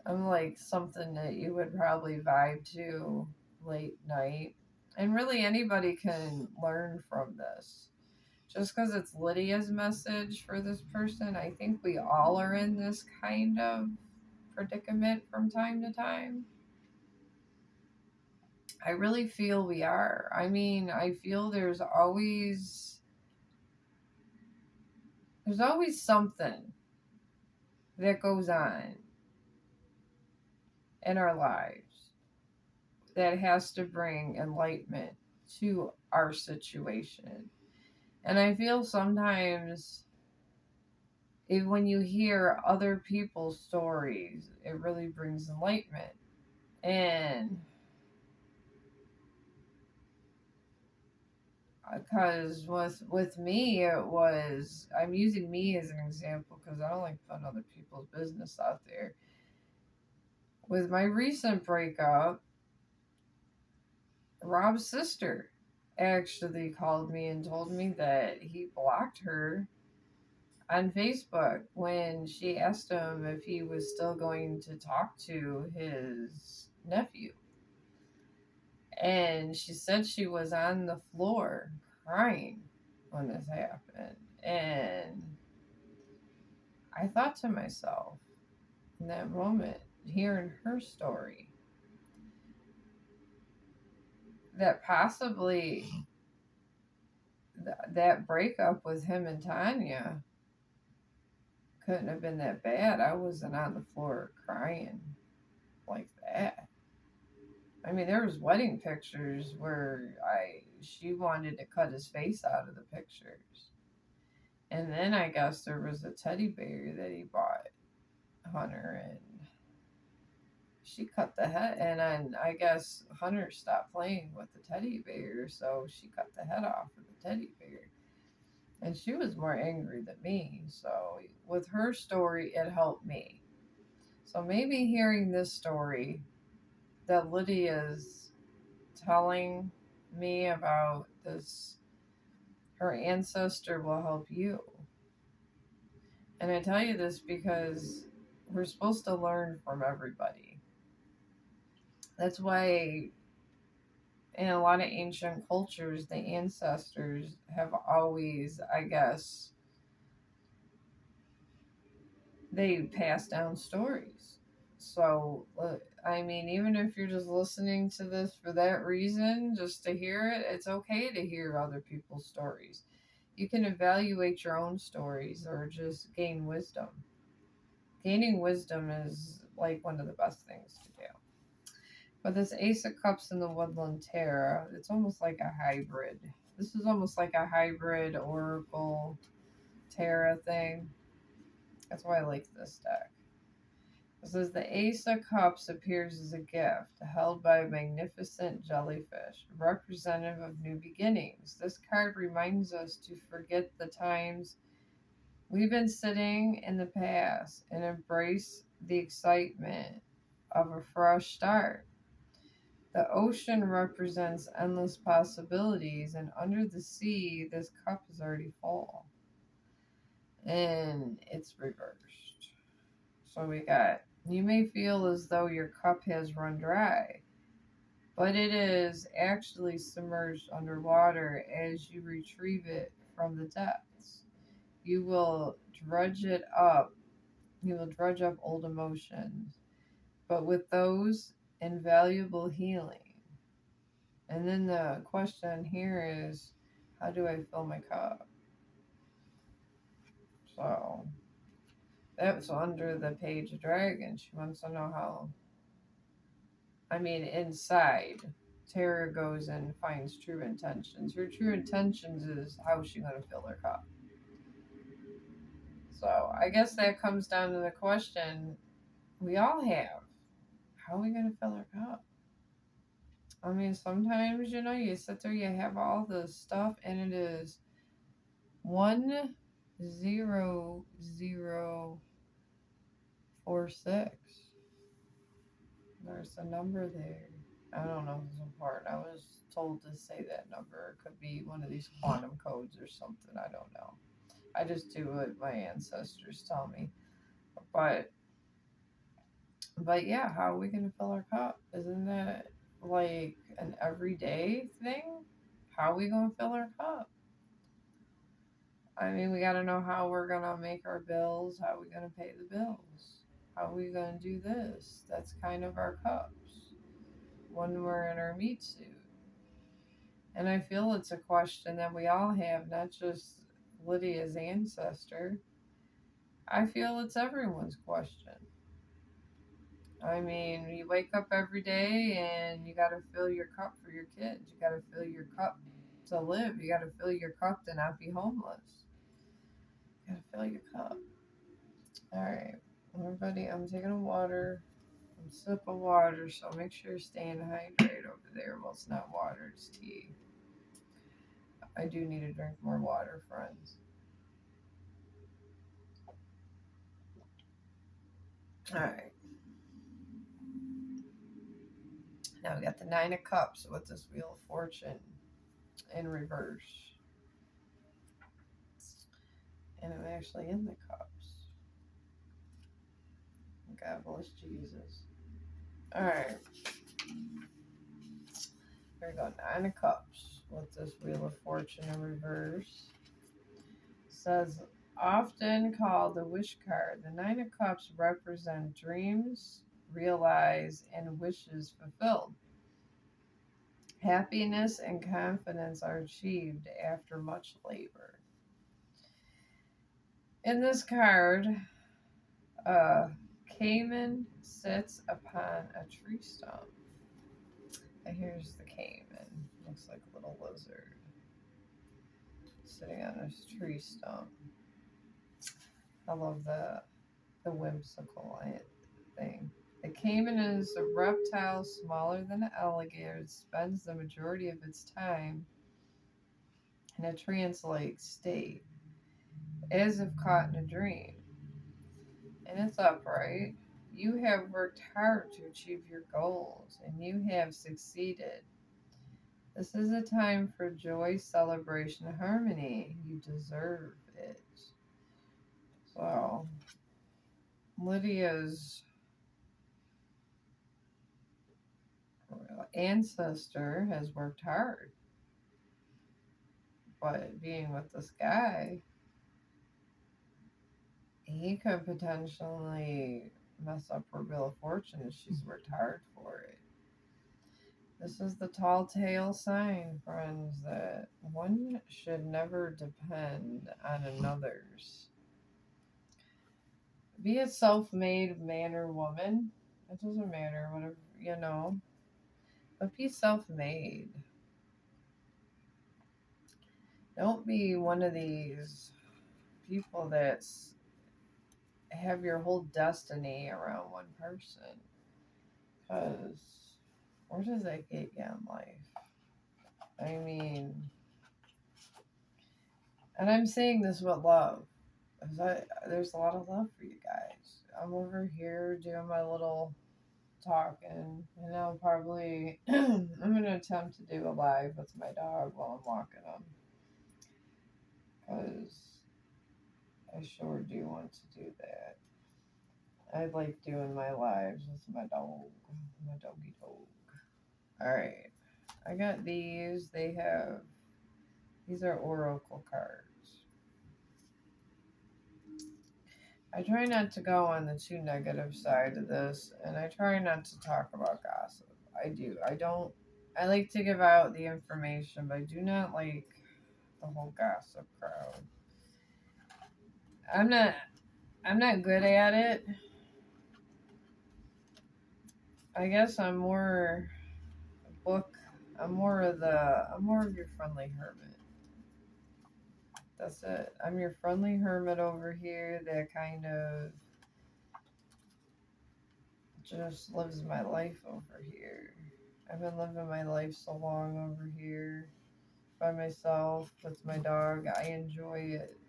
I'm like something that you would probably vibe to late night. And really, anybody can learn from this. Just because it's Lydia's message for this person, I think we all are in this kind of predicament from time to time. I really feel we are. I mean, I feel there's always something that goes on in our lives that has to bring enlightenment to our situation. And I feel sometimes when you hear other people's stories, it really brings enlightenment. And because with me, it was, I'm using me as an example because I don't like putting other people's business out there. With my recent breakup, Rob's sister actually called me and told me that he blocked her on Facebook when she asked him if he was still going to talk to his nephew. And she said she was on the floor crying when this happened. And I thought to myself in that moment, hearing her story, that possibly that breakup with him and Tanya couldn't have been that bad. I wasn't on the floor crying like that. I mean, there was wedding pictures where she wanted to cut his face out of the pictures. And then I guess there was a teddy bear that he bought Hunter, and she cut the head. And then I guess Hunter stopped playing with the teddy bear, so she cut the head off of the teddy bear. And she was more angry than me. So with her story, it helped me. So maybe hearing this story that Lydia's telling me about this, her ancestor will help you. And I tell you this because we're supposed to learn from everybody. That's why in a lot of ancient cultures, the ancestors have always, I guess, they pass down stories. So, I mean, even if you're just listening to this for that reason, just to hear it, it's okay to hear other people's stories. You can evaluate your own stories or just gain wisdom. Gaining wisdom is like one of the best things to do. But this Ace of Cups in the Woodland Tarot, it's almost like a hybrid. This is almost like a hybrid Oracle Tarot thing. That's why I like this deck. It says the Ace of Cups appears as a gift held by a magnificent jellyfish, representative of new beginnings. This card reminds us to forget the times we've been sitting in the past and embrace the excitement of a fresh start. The ocean represents endless possibilities, and under the sea, this cup is already full. and it's reversed. So we got, you may feel as though your cup has run dry, but it is actually submerged underwater as you retrieve it from the depths. You will drudge it up. You will drudge up old emotions, but with those, invaluable healing. And then the question here is, how do I fill my cup? So that's under the page of dragon. She wants to know how. I mean, inside, Tara goes and finds true intentions. Her true intentions is how she's going to fill her cup. So I guess that comes down to the question we all have. How are we going to fill our cup? I mean, sometimes, you sit there, you have all this stuff, and it is 10046. There's a number there. I don't know if it's important. I was told to say that number. It could be one of these quantum codes or something. I don't know. I just do what my ancestors tell me. But yeah, how are we gonna fill our cup? Isn't that like an everyday thing? How are we gonna fill our cup? I mean, we gotta know how we're gonna make our bills, how are we gonna pay the bills? How are we gonna do this? That's kind of our cups when we're in our meat suit. And I feel it's a question that we all have, not just Lydia's ancestor. I feel it's everyone's question. I mean, you wake up every day and you got to fill your cup for your kids. You got to fill your cup to live. You got to fill your cup to not be homeless. You got to fill your cup. All right, everybody, I'm taking a water. I'm a sip of water, so make sure you're staying hydrated over there. Well, it's not water, it's tea. I do need to drink more water, friends. All right. Now we got the Nine of Cups with this Wheel of Fortune in reverse. And I'm actually in the cups. God bless Jesus. Alright. Here we go. Nine of Cups with this Wheel of Fortune in reverse. Says, often called the wish card, the Nine of Cups represent dreams realized and wishes fulfilled. Happiness and confidence are achieved after much labor. In this card, Cayman sits upon a tree stump. And here's the cayman. Looks like a little lizard sitting on this tree stump. I love the whimsical thing. The cayman is a reptile smaller than an alligator. It spends the majority of its time in a trance-like state, as if caught in a dream. And it's upright. You have worked hard to achieve your goals, and you have succeeded. This is a time for joy, celebration, and harmony. You deserve it. So, Lydia's ancestor has worked hard, but being with this guy, he could potentially mess up her Wheel of Fortune if she's worked hard for it. This is the tall tale sign, friends, that one should never depend on another's. Be a self-made man or woman. It doesn't matter, whatever. But be self-made. Don't be one of these people that have your whole destiny around one person. Because where does that get you in life? I mean, and I'm saying this with love. There's a lot of love for you guys. I'm over here doing my little talking, and I'll probably I'm gonna attempt to do a live with my dog while I'm walking him, because I sure do want to do that. I like doing my lives with my dog, my doggy dog. All right, I got these. These are oracle cards. I try not to go on the too negative side of this, and I try not to talk about gossip. I do. I don't. I like to give out the information, but I do not like the whole gossip crowd. I'm not. I'm not good at it. I guess I'm more book. I'm more of the. I'm more of your friendly hermit. That's it. I'm your friendly hermit over here that kind of just lives my life over here. I've been living my life so long over here by myself with my dog. I enjoy it.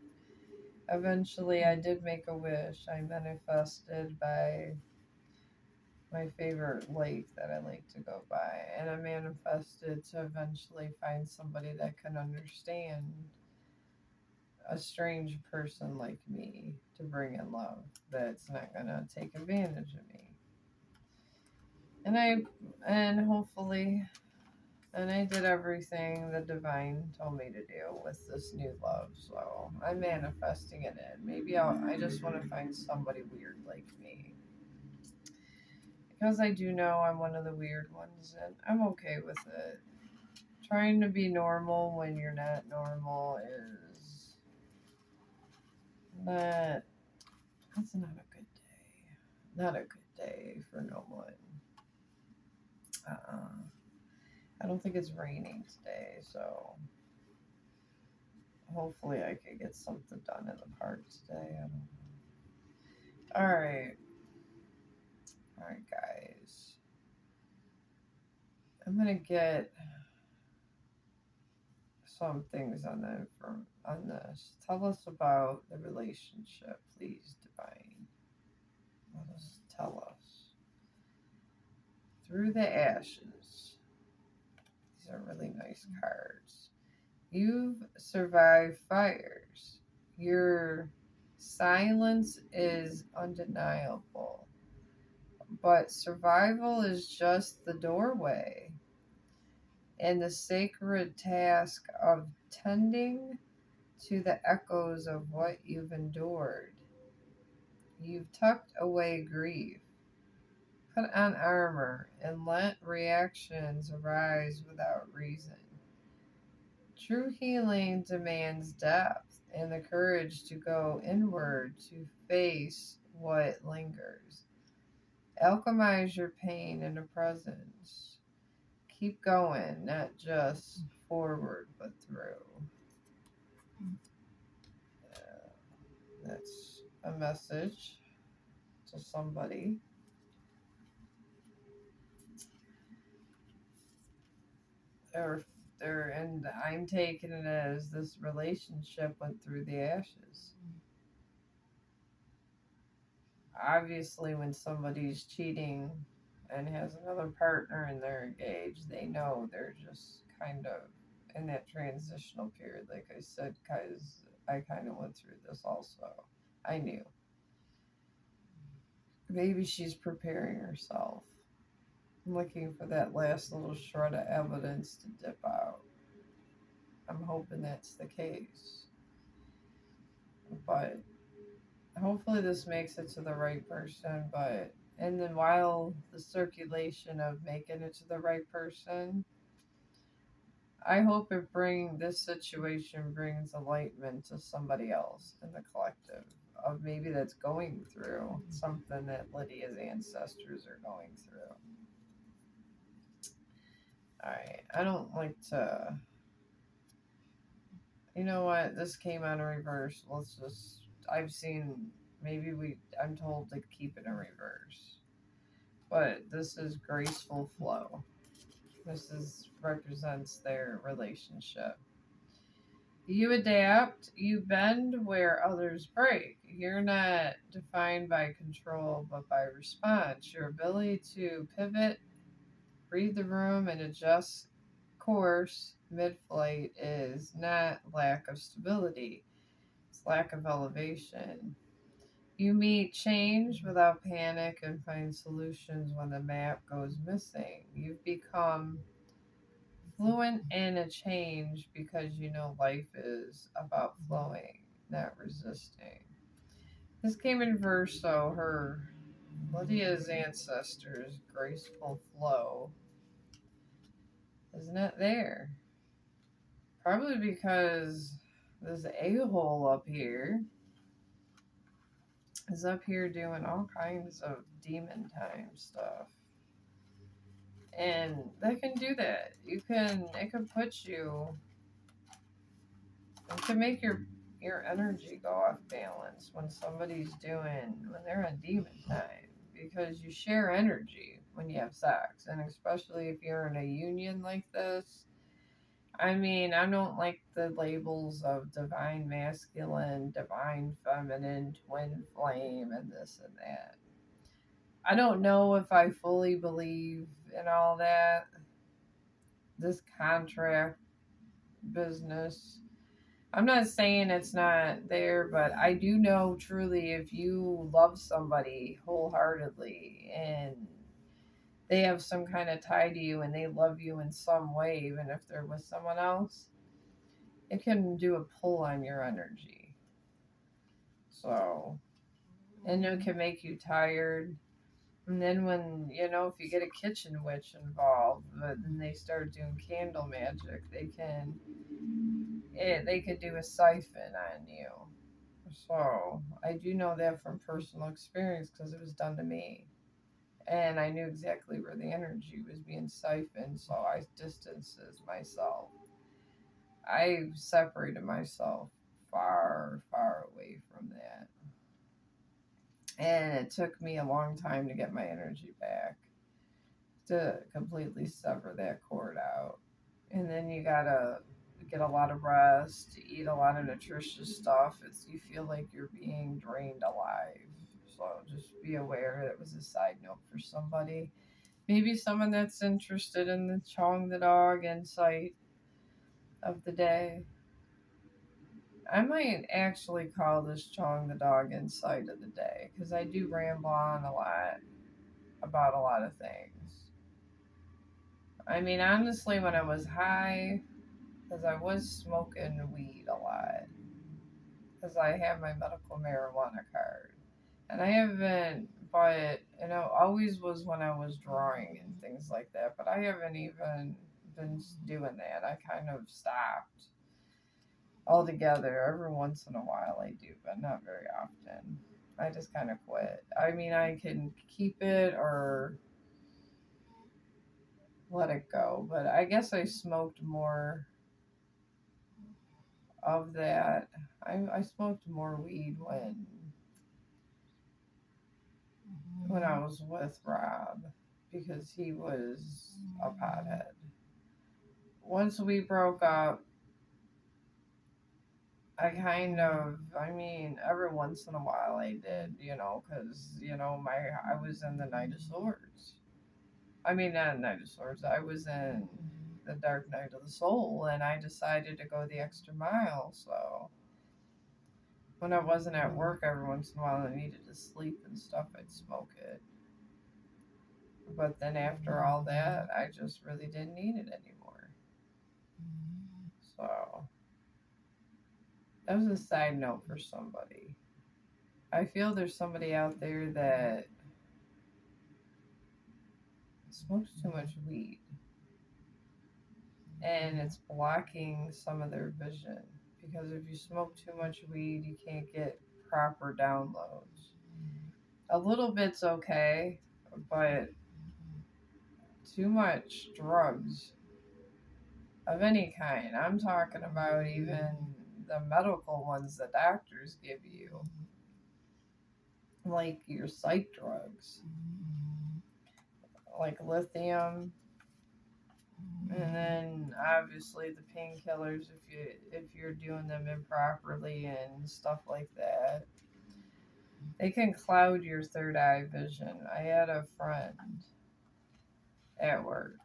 Eventually, I did make a wish. I manifested by my favorite lake that I like to go by, and I manifested to eventually find somebody that can understand a strange person like me to bring in love that's not gonna take advantage of me. And hopefully and I did everything the divine told me to do with this new love. So I'm manifesting it in. Maybe I just want to find somebody weird like me. Because I do know I'm one of the weird ones and I'm okay with it. Trying to be normal when you're not normal is not, that's not a good day. Not a good day for no one. Uh-uh. I don't think it's raining today, so hopefully I could get something done in the park today. I don't know. All right. All right, guys. I'm going to get some things on this. Tell us about the relationship, please, divine. Let us tell us. Through the ashes. These are really nice cards. You've survived fires. Your silence is undeniable. But survival is just the doorway. And the sacred task of tending to the echoes of what you've endured. You've tucked away grief, put on armor, and let reactions arise without reason. True healing demands depth and the courage to go inward to face what lingers. Alchemize your pain into presence. Keep going, not just forward, but through. That's a message to somebody. Or, and I'm taking it as this relationship went through the ashes. Obviously, when somebody's cheating and has another partner and they're engaged, they know they're just kind of in that transitional period, like I said, because I kind of went through this also. I knew. Maybe she's preparing herself, looking for that last little shred of evidence to dip out. I'm hoping that's the case. But hopefully this makes it to the right person. But and then while the circulation of making it to the right person, I hope this situation brings enlightenment to somebody else in the collective of maybe that's going through something that Lydia's ancestors are going through. Alright, I don't like to. You know what? This came out in reverse. Let's just. I've seen. Maybe we. I'm told to keep it in reverse. But this is graceful flow. Represents their relationship. You adapt, you bend where others break. You're not defined by control, but by response. Your ability to pivot, read the room, and adjust course mid flight is not lack of stability. It's lack of elevation. You meet change without panic and find solutions when the map goes missing. You've become fluent in a change because you know life is about flowing, not resisting. This came in verse, so her Lydia's ancestors' graceful flow is not there. Probably because this a-hole up here is up here doing all kinds of demon time stuff. And they can do that. It can put you, it can make your energy go off balance when when they're on demon time. Because you share energy when you have sex. And especially if you're in a union like this. I mean, I don't like the labels of divine masculine, divine feminine, twin flame, and this and that. I don't know if I fully believe in all that. This contract business. I'm not saying it's not there, but I do know truly if you love somebody wholeheartedly and they have some kind of tie to you and they love you in some way, even if they're with someone else, it can do a pull on your energy. So, and it can make you tired. And then when, if you get a kitchen witch involved, but then they start doing candle magic, they could do a siphon on you. So I do know that from personal experience because it was done to me. And I knew exactly where the energy was being siphoned, so I distances myself. I separated myself far, far away from that. And it took me a long time to get my energy back, to completely sever that cord out. And then you gotta get a lot of rest, eat a lot of nutritious stuff. You feel like you're being drained alive. So just be aware. It was a side note for somebody. Maybe someone that's interested in the Chong the dog insight of the day. I might actually call this Chong the dog insight of the day because I do ramble on a lot about a lot of things. I mean, honestly, when I was high, because I was smoking weed a lot, because I have my medical marijuana card. And I haven't, but, always was when I was drawing and things like that, but I haven't even been doing that. I kind of stopped altogether. Every once in a while I do, but not very often. I just kind of quit. I mean, I can keep it or let it go, but I guess I smoked more of that. I smoked more weed when I was with Rob because he was a pothead. Once we broke up, I mean, every once in a while I did, because, I was in the Night of Swords. I mean, not Night of Swords, I was in the Dark Night of the Soul, and I decided to go the extra mile, so when I wasn't at work every once in a while and I needed to sleep and stuff, I'd smoke it. But then after all that, I just really didn't need it anymore. So that was a side note for somebody. I feel there's somebody out there that smokes too much weed and it's blocking some of their vision because if you smoke too much weed, you can't get proper downloads. A little bit's okay, but too much drugs of any kind. I'm talking about even the medical ones the doctors give you, like your psych drugs, like lithium, and then obviously the painkillers if you're doing them improperly and stuff like that. They can cloud your third eye vision. I had a friend at work,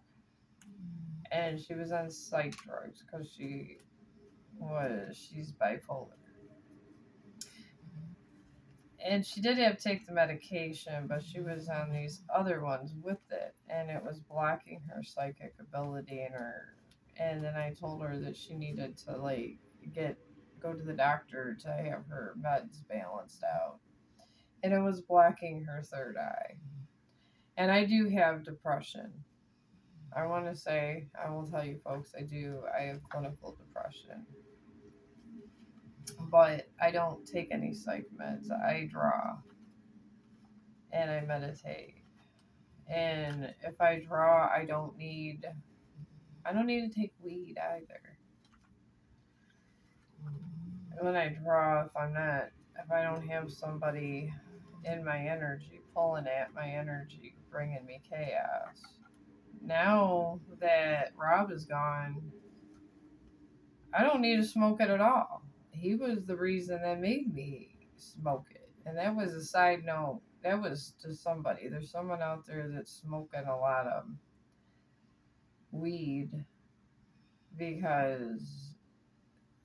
and she was on psych drugs because she's bipolar. And she did have to take the medication, but she was on these other ones with it, and it was blocking her psychic ability and her. And then I told her that she needed to like get go to the doctor to have her meds balanced out, and it was blocking her third eye. And I do have depression. I want to say, I will tell you folks, I do. I have clinical depression, but I don't take any psych meds. I draw and I meditate. And if I draw, I don't need to take weed either. When I draw, if I don't have somebody in my energy, pulling at my energy, bringing me chaos. Now that Rob is gone, I don't need to smoke it at all. He was the reason that made me smoke it. And that was a side note. That was to somebody. There's someone out there that's smoking a lot of weed because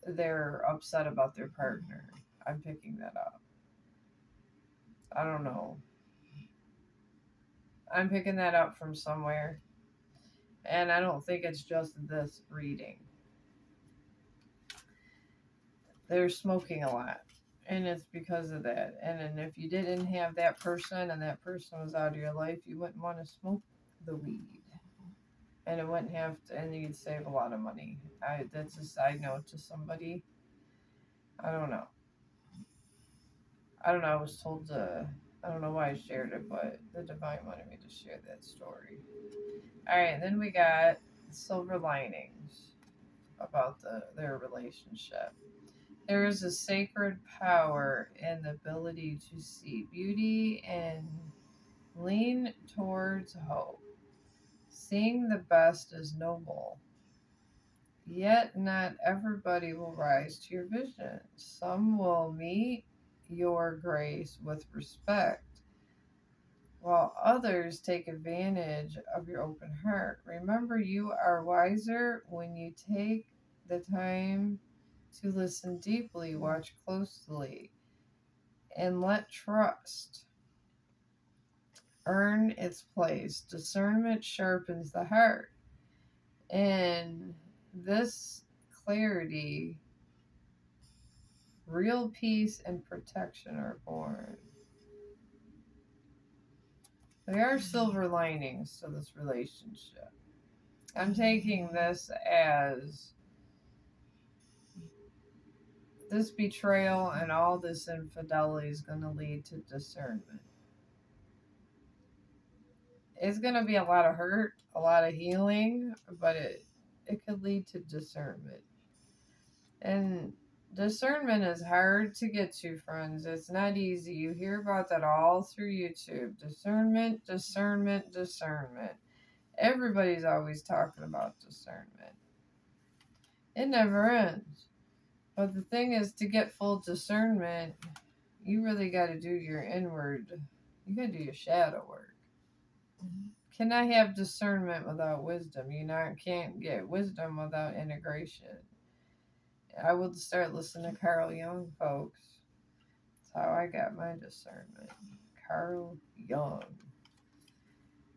they're upset about their partner. I'm picking that up. I don't know. I'm picking that up from somewhere. And I don't think it's just this reading. They're smoking a lot. And it's because of that. And then if you didn't have that person and that person was out of your life, you wouldn't want to smoke the weed. And it wouldn't have to, and you'd save a lot of money. That's a side note to somebody. I don't know. I don't know. I was told to. I don't know why I shared it, but the divine wanted me to share that story. All right, then we got silver linings about their relationship. There is a sacred power in the ability to see beauty and lean towards hope. Seeing the best is noble. Yet not everybody will rise to your vision. Some will meet your grace with respect, while others take advantage of your open heart. Remember, you are wiser when you take the time to listen deeply, watch closely, and let trust earn its place. Discernment sharpens the heart, and this clarity, real peace and protection are born. There are silver linings to this relationship. I'm taking this as this betrayal and all this infidelity is going to lead to discernment. It's going to be a lot of hurt, a lot of healing, but it could lead to discernment. And discernment is hard to get to, friends. It's not easy. You hear about that all through YouTube. Discernment, discernment, discernment. Everybody's always talking about discernment. It never ends. But the thing is, to get full discernment, you really got to do your inward, you got to do your shadow work. Cannot have discernment without wisdom. Can't get wisdom without integration. I will start listening to Carl Jung, folks. That's how I got my discernment. Carl Jung.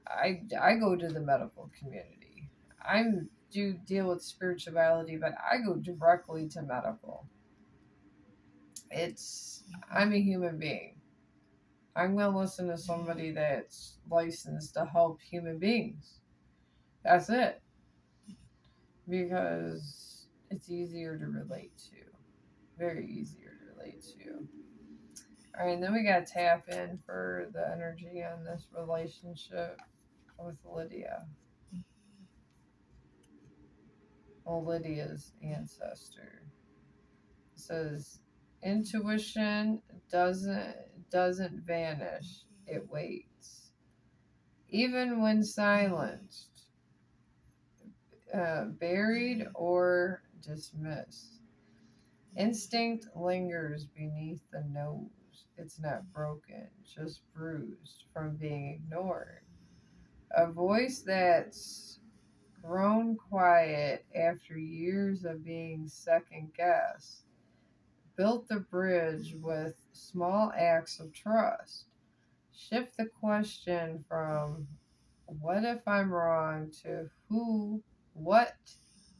I go to the medical community. I do deal with spirituality, but I go directly to medical. I'm a human being. I'm going to listen to somebody that's licensed to help human beings. That's it. Because it's easier to relate to. Very easier to relate to. All right, and then we got to tap in for the energy on this relationship with Lydia. Well, Lydia's ancestor. It says intuition doesn't vanish. It waits. Even when silenced, buried or dismissed. Instinct lingers beneath the nose. It's not broken, just bruised from being ignored. A voice that's grown quiet after years of being second guessed. built the bridge with small acts of trust. Shift the question from what if I'm wrong to what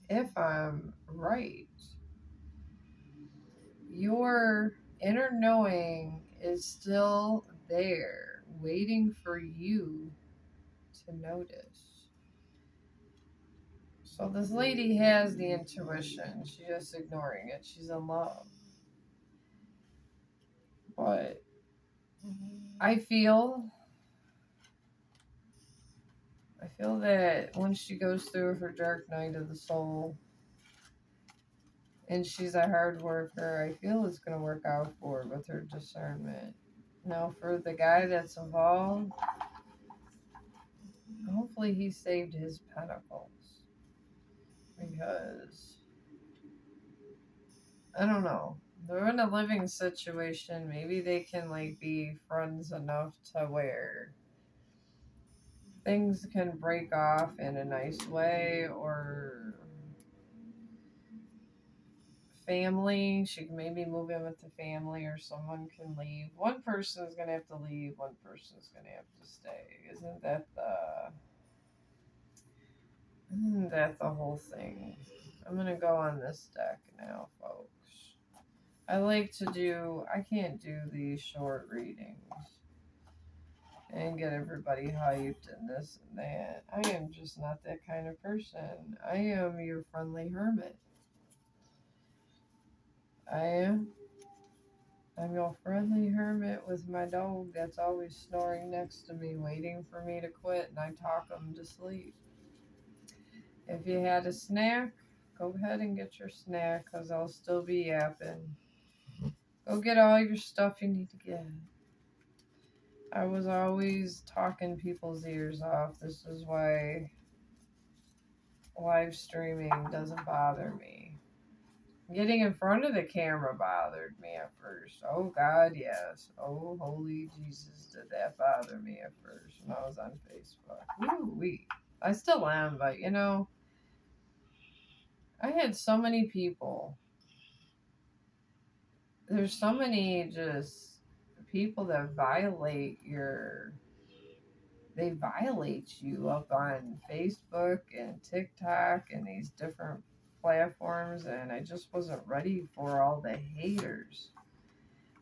if I'm right? Your inner knowing is still there, waiting for you to notice. So this lady has the intuition. She's just ignoring it. She's in love. But I feel that when she goes through her dark night of the soul and she's a hard worker, I feel it's gonna work out for her with her discernment. Now for the guy that's involved, hopefully he saved his pentacles. Because I don't know. They're in a living situation. Maybe they can like be friends enough to where things can break off in a nice way, or family. She can maybe move in with the family, or someone can leave. One person is gonna have to leave. One person is gonna have to stay. Isn't that the whole thing? I'm gonna go on this deck now, folks. I can't do these short readings and get everybody hyped and this and that. I am just not that kind of person. I am your friendly hermit. I am. I'm your friendly hermit with my dog that's always snoring next to me, waiting for me to quit, and I talk him to sleep. If you had a snack, go ahead and get your snack, because I'll still be yapping. Go get all your stuff you need to get. I was always talking people's ears off. This is why live streaming doesn't bother me. Getting in front of the camera bothered me at first. Oh God, yes. Oh holy Jesus, did that bother me at first when I was on Facebook. Woo-wee. I still am, but I had so many people. There's so many just people that they violate you up on Facebook and TikTok and these different platforms, and I just wasn't ready for all the haters.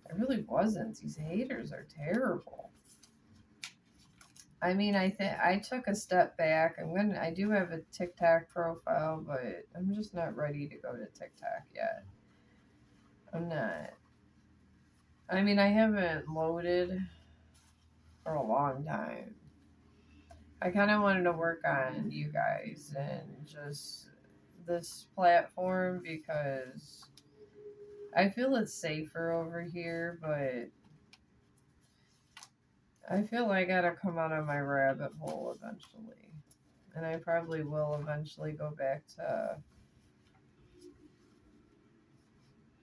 I really wasn't. These haters are terrible. I mean, I took a step back. I do have a TikTok profile, but I'm just not ready to go to TikTok yet. I'm not. I mean, I haven't loaded for a long time. I kind of wanted to work on you guys and just this platform because I feel it's safer over here, but I feel I gotta come out of my rabbit hole eventually. And I probably will eventually go back to,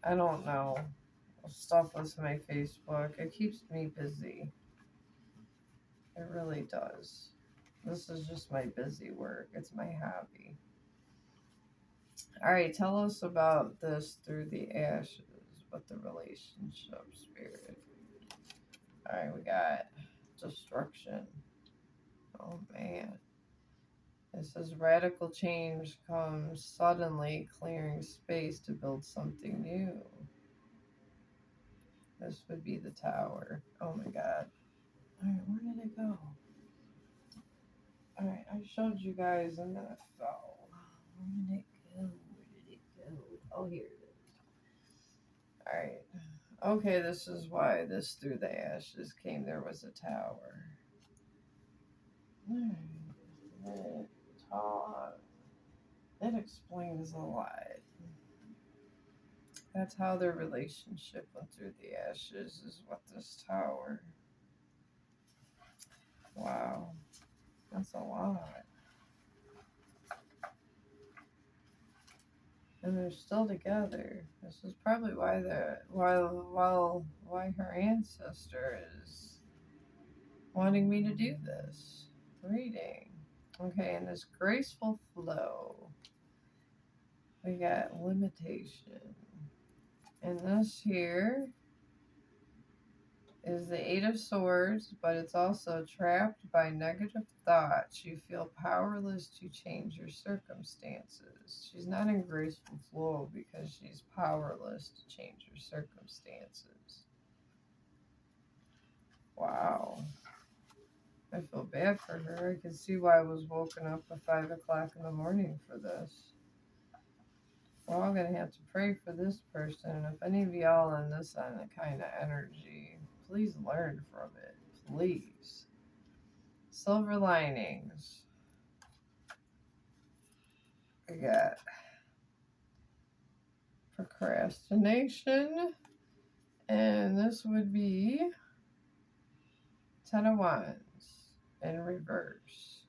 I don't know, stuff with my Facebook. It keeps me busy. It really does. This is just my busy work. It's my hobby. All right, tell us about this through the ashes with the relationship spirit. All right, we got destruction. Oh man. It says radical change comes suddenly, clearing space to build something new. This would be the tower. Oh my god. Alright, where did it go? Alright, I showed you guys and then it fell. Where did it go? Where did it go? Oh, here it is. Alright. Okay, this is why this through the ashes came. There was a tower. Alright. It explains a lot. That's how their relationship went through the ashes, is what this tower. Wow. That's a lot. And they're still together. This is probably why why her ancestor is wanting me to do this reading. Okay, and this graceful flow. We got limitation. And this here is the Eight of Swords, but it's also trapped by negative thoughts. You feel powerless to change your circumstances. She's not in graceful flow because she's powerless to change her circumstances. Wow. I feel bad for her. I can see why I was woken up at 5 o'clock in the morning for this. We're all going to have to pray for this person. And if any of y'all in this kind of energy, please learn from it. Please. Silver linings. We got procrastination. And this would be Ten of Wands in reverse.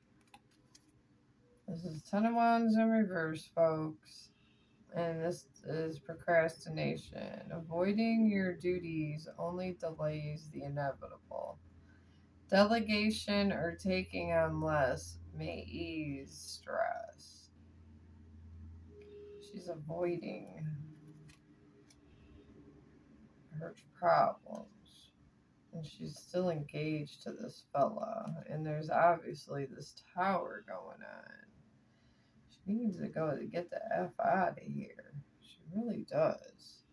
This is Ten of Wands in reverse, folks. And this is procrastination. Avoiding your duties only delays the inevitable. Delegation or taking on less may ease stress. She's avoiding her problems. And she's still engaged to this fella. And there's obviously this tower going on. She needs to go to get the F out of here. She really does.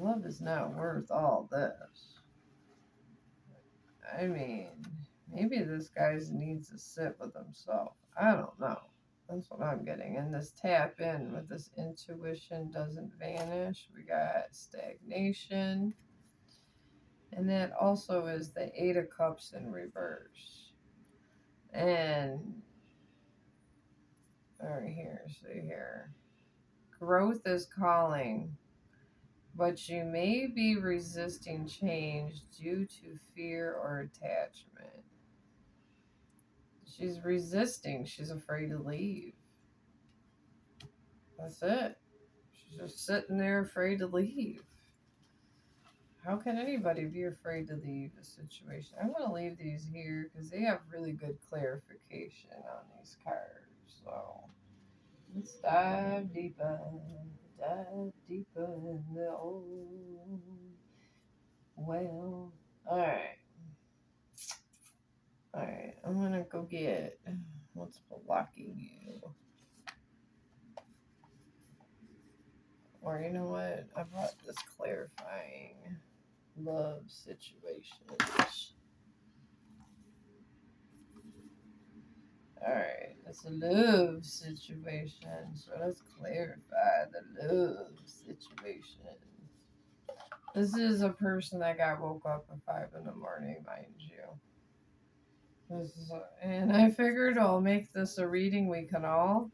Love is not worth all this. I mean, maybe this guy needs to sit with himself. I don't know. That's what I'm getting. And this tap in with this intuition doesn't vanish. We got stagnation. And that also is the Eight of Cups in reverse. And right here, see here. Growth is calling, but you may be resisting change due to fear or attachment. She's resisting. She's afraid to leave. That's it. She's just sitting there afraid to leave. How can anybody be afraid to leave a situation? I'm going to leave these here because they have really good clarification on these cards. So let's dive deeper in the old well. Alright, I'm going to go get what's blocking you. Or you know what? I brought this clarifying love situations. Alright, it's a love situation. So let's clarify the love situation. This is a person that got woke up at 5 in the morning, mind you. And I figured I'll make this a reading we can all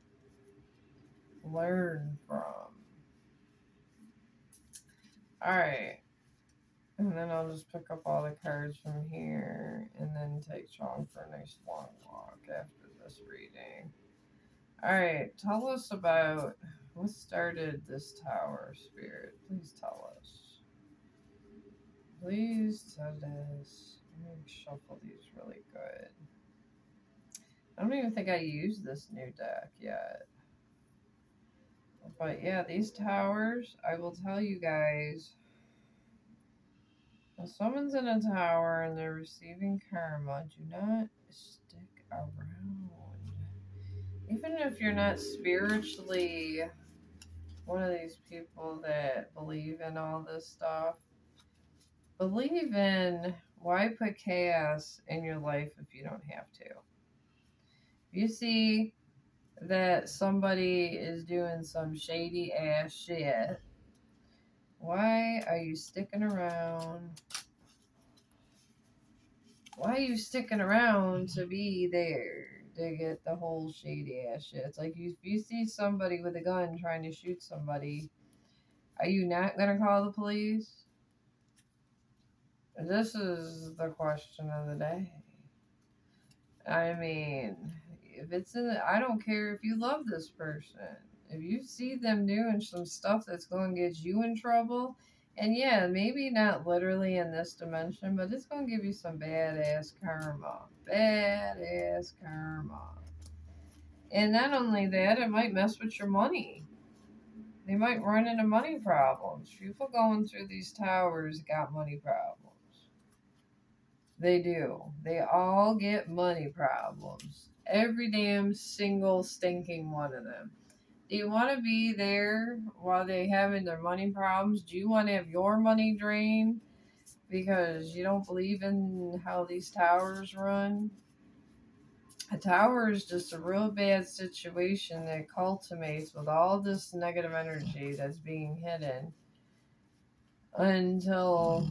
learn from. Alright. And then I'll just pick up all the cards from here and then take Chong for a nice long walk after this reading. Alright, tell us about what started this tower, Spirit. Please tell us. Please tell us. Let me shuffle these really good. I don't even think I used this new deck yet. But yeah, these towers, I will tell you guys. If someone's in a tower and they're receiving karma, do not stick around. Even if you're not spiritually one of these people that believe in all this stuff, believe in why put chaos in your life if you don't have to. If you see that somebody is doing some shady ass shit, why are you sticking around? Why are you sticking around to be there to get the whole shady ass shit? It's like if you see somebody with a gun trying to shoot somebody, are you not going to call the police? This is the question of the day. I mean, if it's in I don't care if you love this person. If you see them doing some stuff that's going to get you in trouble, and yeah, maybe not literally in this dimension, but it's going to give you some badass karma. Badass karma. And not only that, it might mess with your money. They might run into money problems. People going through these towers got money problems. They do. They all get money problems. Every damn single stinking one of them. Do you want to be there while they having their money problems? Do you want to have your money drained because you don't believe in how these towers run? A tower is just a real bad situation that culminates with all this negative energy that's being hidden until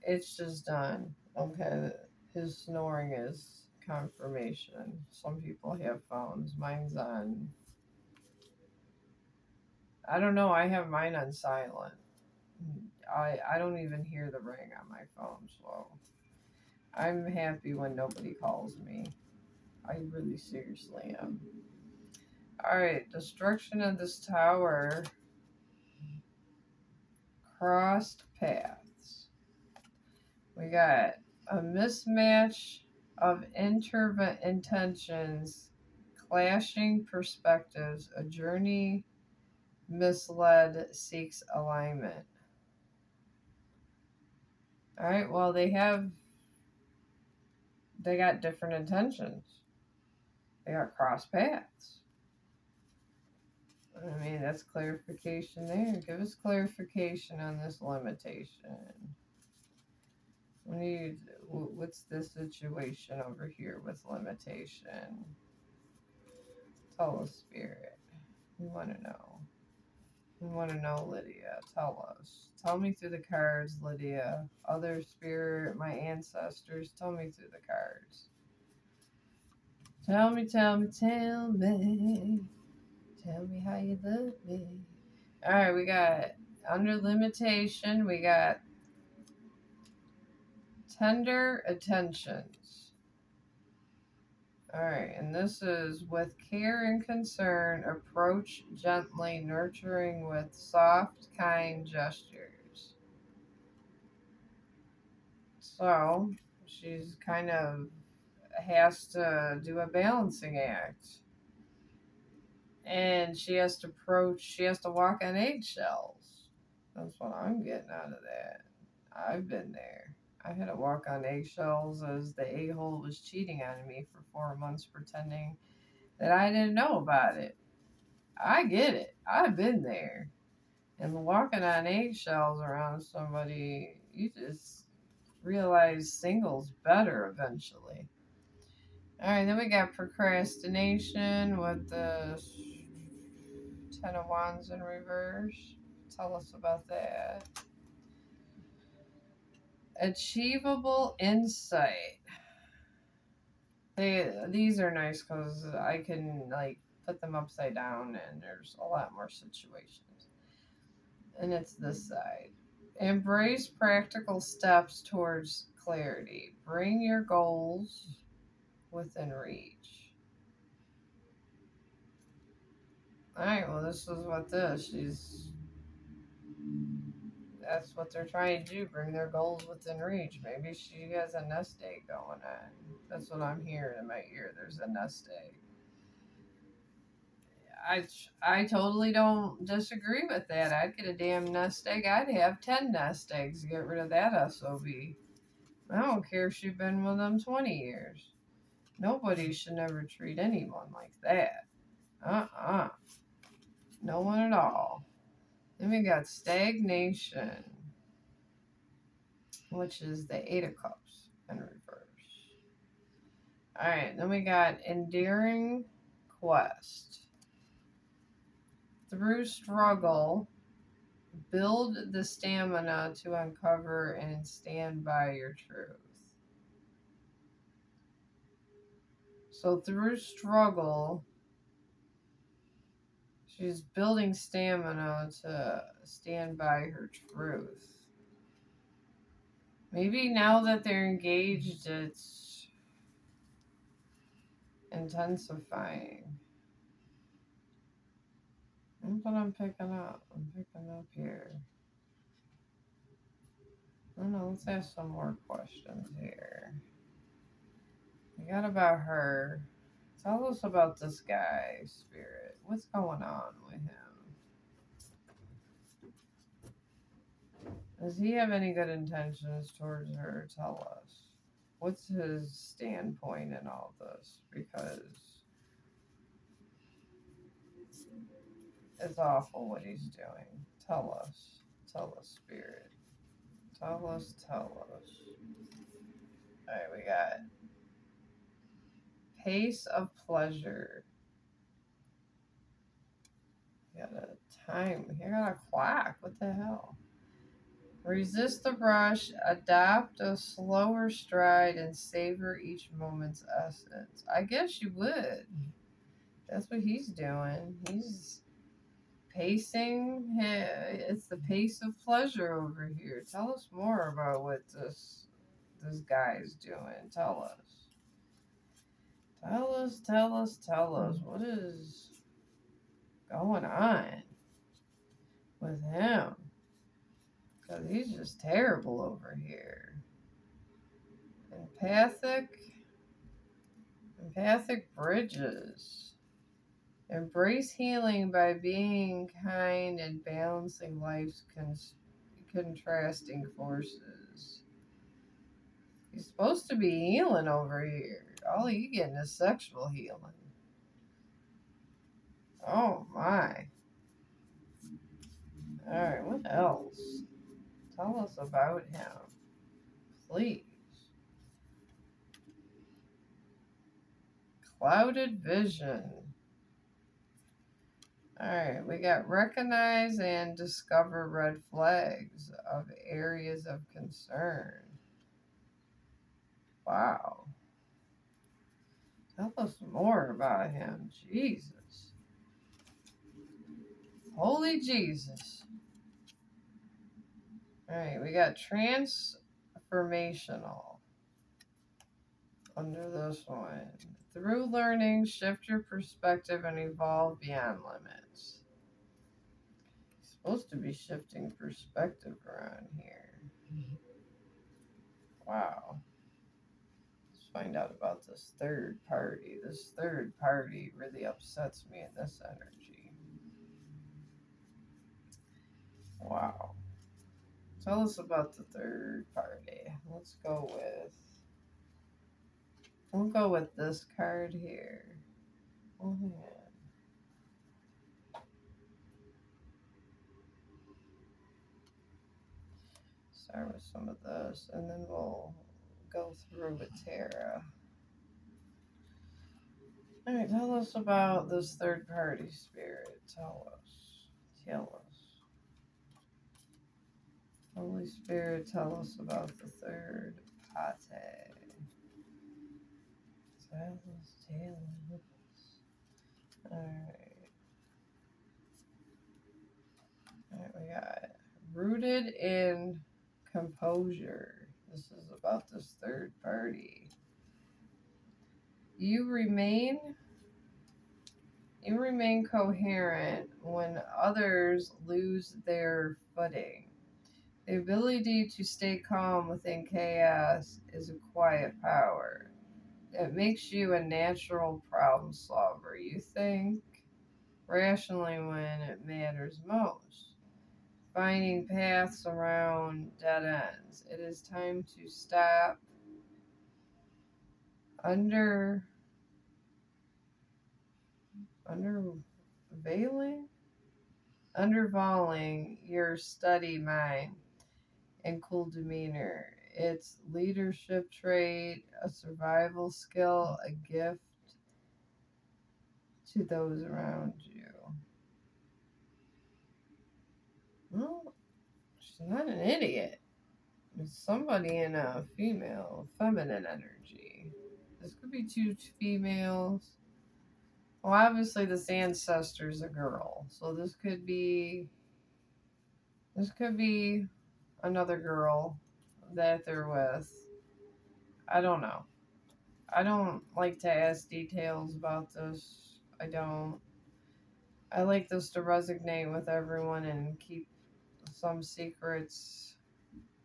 it's just done. Okay, his snoring is confirmation. Some people have phones. Mine's on. I don't know. I have mine on silent. I don't even hear the ring on my phone, so I'm happy when nobody calls me. I really seriously am. Alright, destruction of this tower. Crossed paths. We got a mismatch of intentions, clashing perspectives, a journey misled seeks alignment. Alright, well they got different intentions. They got cross paths. I mean, that's clarification there. Give us clarification on this limitation. We need, what's this situation over here with limitation? Tell us, Spirit. We want to know. We want to know, Lydia. Tell us. Tell me through the cards, Lydia. Other Spirit, my ancestors, tell me through the cards. Tell me, tell me, tell me. Tell me how you love me. Alright, we got under limitation, we got tender attentions. Alright, and this is with care and concern, approach gently, nurturing with soft, kind gestures. So, she's kind of has to do a balancing act. And she has to walk on eggshells. That's what I'm getting out of that. I've been there. I had to walk on eggshells as the a-hole was cheating on me for 4 months, pretending that I didn't know about it. I get it. I've been there. And walking on eggshells around somebody, you just realize single's better eventually. Alright, then we got procrastination with the Ten of Wands in reverse. Tell us about that. Achievable insight. These are nice because I can like put them upside down and there's a lot more situations. And it's this side. Embrace practical steps towards clarity. Bring your goals within reach. Alright, well this is what that's what they're trying to do, bring their goals within reach. Maybe she has a nest egg going on. That's what I'm hearing in my ear. There's a nest egg. I totally don't disagree with that. I'd get a damn nest egg. I'd have 10 nest eggs to get rid of that SOB. I don't care if she's been with them 20 years. Nobody should never treat anyone like that. No one at all. Then we got stagnation, which is the Eight of Cups in reverse. Alright, then we got endearing quest. Through struggle, build the stamina to uncover and stand by your truth. So through struggle, she's building stamina to stand by her truth. Maybe now that they're engaged, it's intensifying. That's what I'm picking up. I'm picking up here. I don't know, let's ask some more questions here. We got about her. Tell us about this guy, Spirit. What's going on with him? Does he have any good intentions towards her? Tell us. What's his standpoint in all this? Because it's awful what he's doing. Tell us. Tell us, Spirit. Tell us, tell us. Alright, we got pace of pleasure. You got a time. You got a clock. What the hell? Resist the rush, adopt a slower stride, and savor each moment's essence. I guess you would. That's what he's doing. He's pacing. It's the pace of pleasure over here. Tell us more about what this guy is doing. Tell us. Tell us, tell us, tell us. What is going on with him? Because he's just terrible over here. Empathic bridges. Embrace healing by being kind and balancing life's contrasting forces. He's supposed to be healing over here. All you getting is sexual healing. Oh my. Alright, what else? Tell us about him. Please. Clouded vision. Alright, we got recognize and discover red flags of areas of concern. Wow. Tell us more about him. Jesus. Holy Jesus. Alright, we got transformational under this one. Through learning, shift your perspective and evolve beyond limits. Supposed to be shifting perspective around here. Wow. Let's find out about this third party. This third party really upsets me in this energy. Wow. Tell us about the third party. We'll go with this card here. Oh, yeah. Start with some of this, and then we'll go through with Tara. Alright, tell us about this third party spirit. Tell us. Holy Spirit, tell us about the third party. Tell us. Alright. Alright, we got rooted in composure. This is about this third party. You remain coherent when others lose their footing. The ability to stay calm within chaos is a quiet power. It makes you a natural problem solver. You think rationally when it matters most. Finding paths around dead ends. It is time to stop undervaluing your steady mind and cool demeanor. It's leadership trait, a survival skill, a gift to those around you. Well, she's not an idiot. It's somebody in a feminine energy. This could be two females. Well, obviously this ancestor's a girl, so this could be another girl that they're with. I don't know. I don't like to ask details about this. I don't. I like this to resonate with everyone and keep some secrets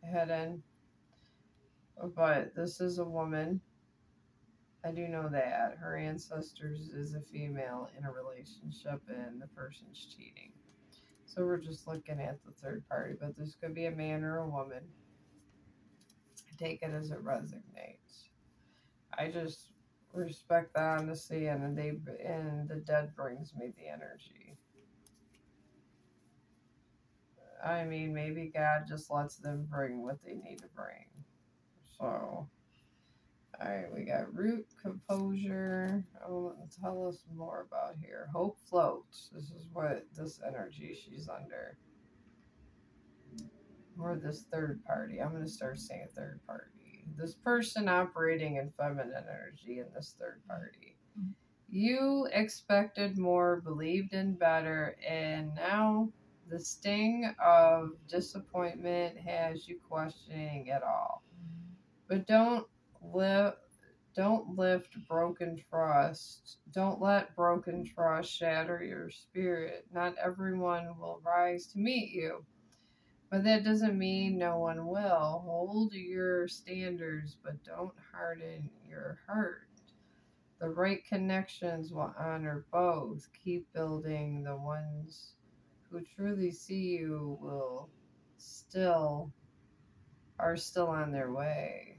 hidden. But this is a woman. I do know that. Her ancestors is a female in a relationship and the person's cheating. So we're just looking at the third party, but this could be a man or a woman. Take it as it resonates. I just respect the honesty, and the dead brings me the energy. I mean, maybe God just lets them bring what they need to bring. So, all right, we got root composure. Oh, tell us more about here. Hope floats. This is what this energy she's under. Or this third party. I'm going to start saying third party. This person operating in feminine energy in this third party. You expected more, believed in better, and now the sting of disappointment has you questioning it all. But live don't lift broken trust. Don't let broken trust shatter your spirit. Not everyone will rise to meet you. But that doesn't mean no one will. Hold your standards, but don't harden your heart. The right connections will honor both. Keep building. The ones who truly see you will still are still on their way.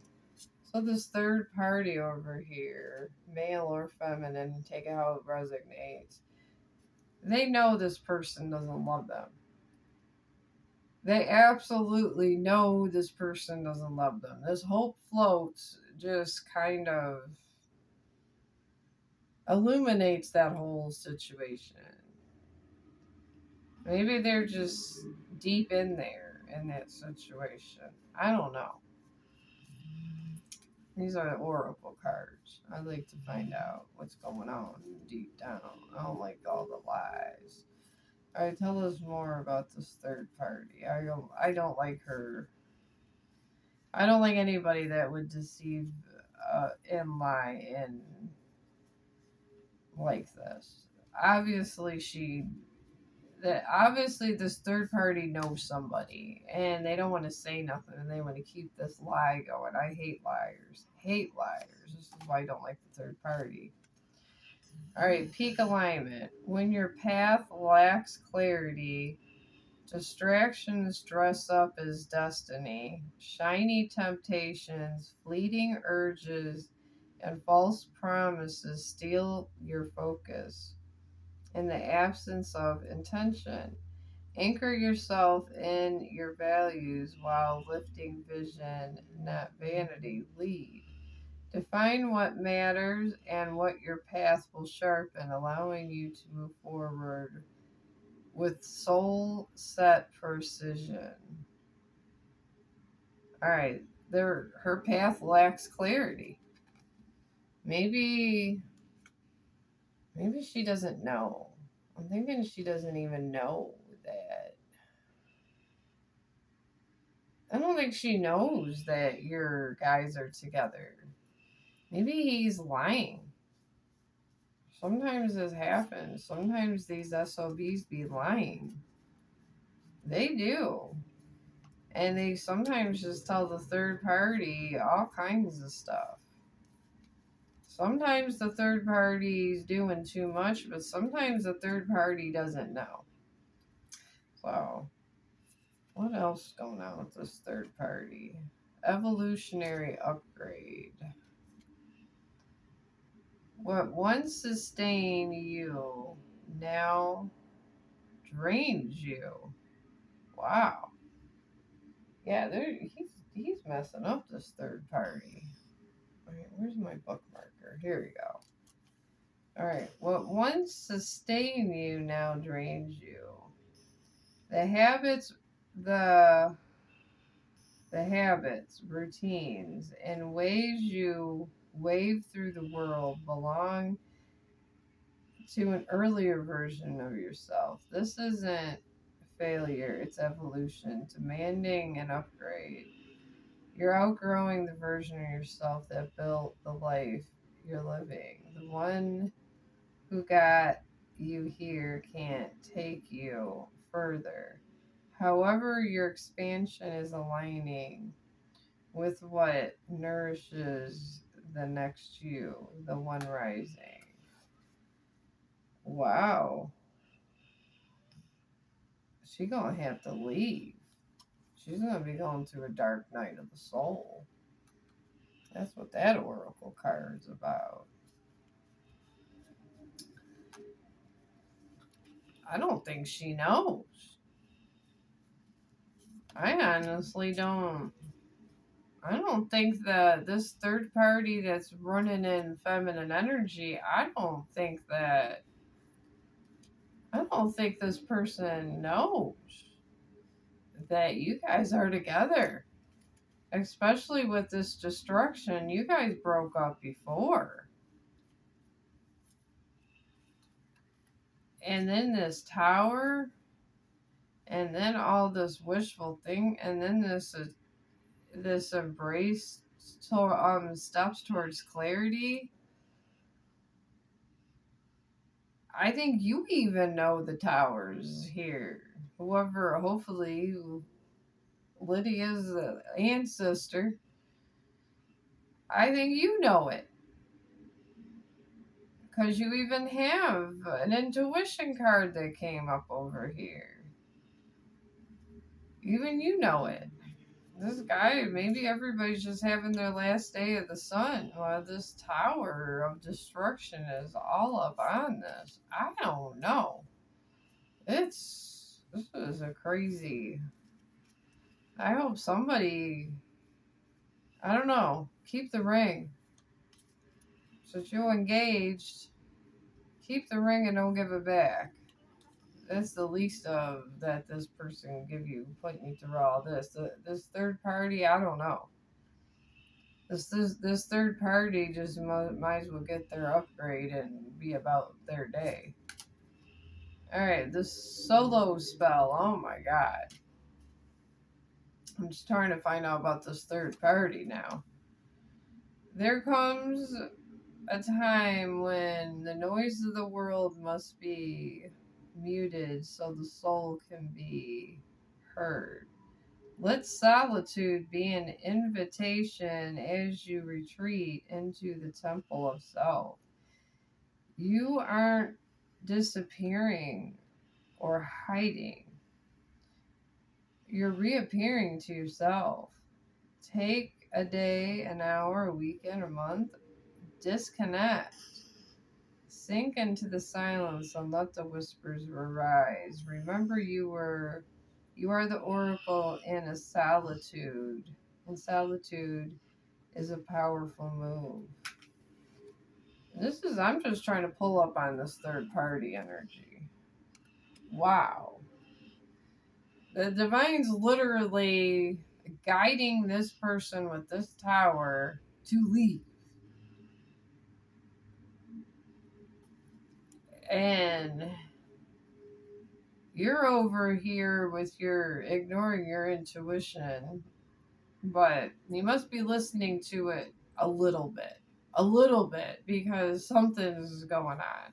So this third party over here, male or feminine, take it how it resonates. They know this person doesn't love them. They absolutely know this person doesn't love them. This hope floats just kind of illuminates that whole situation. Maybe they're just deep in there in that situation. I don't know. These are oracle cards. I like to find out what's going on deep down. I don't like all the lies. All right, tell us more about this third party. I don't like her. I don't like anybody that would deceive and lie and like this. Obviously, obviously this third party knows somebody and they don't want to say nothing and they want to keep this lie going. I hate liars. Hate liars. This is why I don't like the third party. All right, peak alignment. When your path lacks clarity, distractions dress up as destiny. Shiny temptations, fleeting urges, and false promises steal your focus. In the absence of intention, anchor yourself in your values while lifting vision, not vanity. Lead. Define what matters and what your path will sharpen, allowing you to move forward with soul set precision. All right, her path lacks clarity. Maybe she doesn't know. I'm thinking she doesn't even know that. I don't think she knows that your guys are together. Maybe he's lying. Sometimes this happens. Sometimes these SOBs be lying. They do. And they sometimes just tell the third party all kinds of stuff. Sometimes the third party's doing too much, but sometimes the third party doesn't know. So, what else is going on with this third party? Evolutionary upgrade. What once sustained you now drains you. Wow. Yeah, he's messing up this third party. All right, where's my bookmarker? Here we go. All right, what once sustained you now drains you. The habits, the the habits, routines, and ways you wave through the world belong to an earlier version of yourself. This isn't failure, it's evolution, demanding an upgrade. You're outgrowing the version of yourself that built the life you're living. The one who got you here can't take you further. However, your expansion is aligning with what nourishes the next you, the one rising. Wow. She gonna have to leave. She's gonna be going through a dark night of the soul. That's what that oracle card is about. I don't think she knows. I honestly don't. I don't think that this third party that's running in feminine energy, I don't think this person knows that you guys are together. Especially with this destruction, you guys broke up before. And then this tower, and then all this wishful thing, and then this embrace steps towards clarity. I think you even know the towers here. Whoever, hopefully, Lydia's ancestor, I think you know it. Because you even have an intuition card that came up over here. Even you know it. This guy, maybe everybody's just having their last day of the sun while this tower of destruction is all up on this. I don't know. This is a crazy. I hope somebody, I don't know, keep the ring. Since you're engaged, keep the ring and don't give it back. That's the least of that this person can give you, putting you through all this. This third party, I don't know. This third party just might as well get their upgrade and be about their day. Alright, this solo spell, oh my god. I'm just trying to find out about this third party now. There comes a time when the noise of the world must be muted so the soul can be heard. Let solitude be an invitation as you retreat into the temple of self. You aren't disappearing or hiding. You're reappearing to yourself. Take a day, an hour, a weekend, a month. Disconnect. Sink into the silence and let the whispers arise. Remember you are the oracle in a solitude. And solitude is a powerful move. I'm just trying to pull up on this third party energy. Wow. The divine's literally guiding this person with this tower to leave. And you're over here with your ignoring your intuition, but you must be listening to it a little bit. A little bit, because something's going on.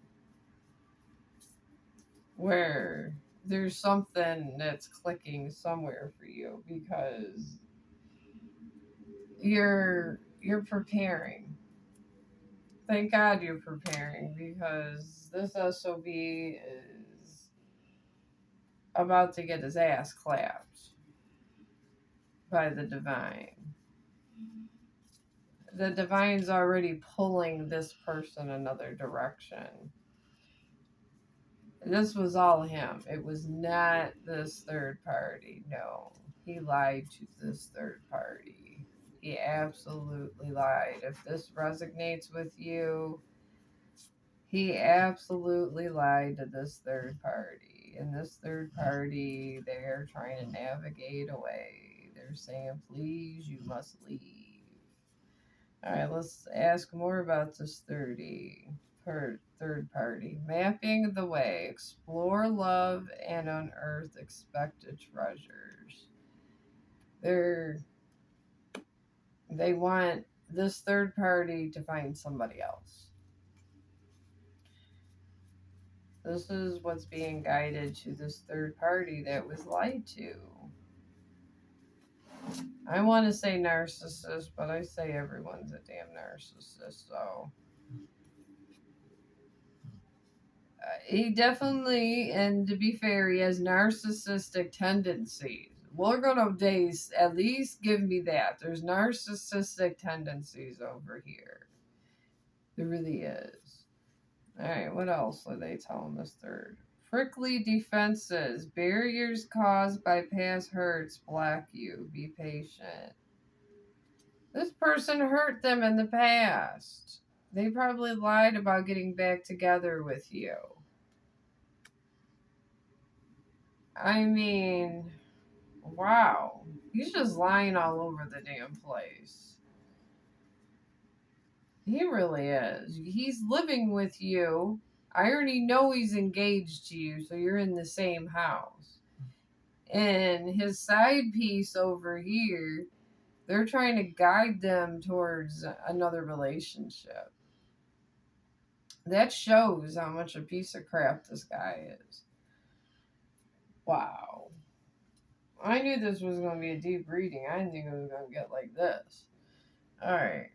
Where there's something that's clicking somewhere for you, because you're preparing. Thank God you're preparing, because this SOB is about to get his ass clapped by the divine. The divine's already pulling this person another direction. This was all him. It was not this third party. No, he lied to this third party. He absolutely lied. If this resonates with you, he absolutely lied to this third party. And this third party, they're trying to navigate away. They're saying, please, you must leave. All right, let's ask more about this third party. Mapping the way. Explore love and unearth expected treasures. They want this third party to find somebody else. This is what's being guided to this third party that was lied to. I want to say narcissist, but I say everyone's a damn narcissist, so He definitely, and to be fair, he has narcissistic tendencies. We're gonna days at least give me that. There's narcissistic tendencies over here. There really is. Alright, what else are they telling this third? Prickly defenses. Barriers caused by past hurts block you. Be patient. This person hurt them in the past. They probably lied about getting back together with you. I mean, wow. He's just lying all over the damn place. He really is. He's living with you. I already know he's engaged to you, so you're in the same house. And his side piece over here, they're trying to guide them towards another relationship. That shows how much a piece of crap this guy is. Wow. I knew this was going to be a deep reading. I didn't think it was going to get like this. Alright.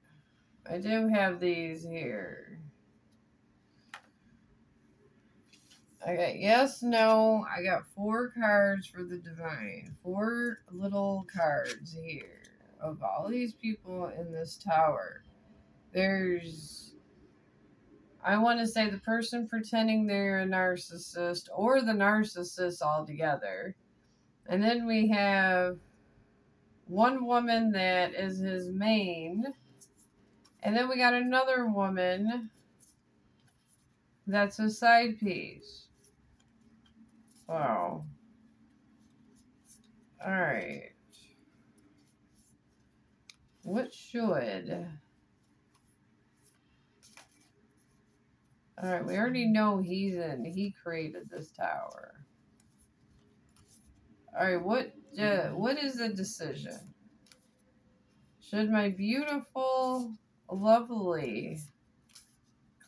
I do have these here. I got yes, no. I got 4 cards for the divine. 4 little cards here of all these people in this tower. There's, I want to say the person pretending they're a narcissist or the narcissist altogether. And then we have one woman that is his main. And then we got another woman that's a side piece. Wow. Alright. What should... Alright, we already know he created this tower. Alright, what is the decision? Should my beautiful, lovely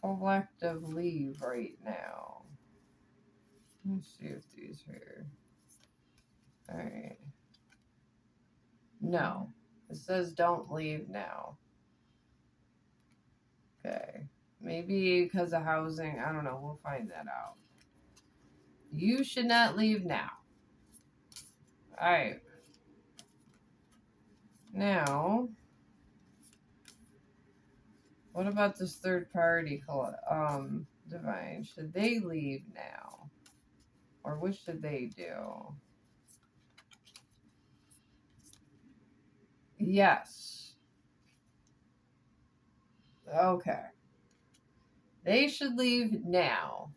collective leave right now? Let's see if these are... Alright. No. It says don't leave now. Okay. Maybe because of housing. I don't know. We'll find that out. You should not leave now. Alright. Now, what about this third party divine? Should they leave now? Or what should they do? Yes. Okay. They should leave now.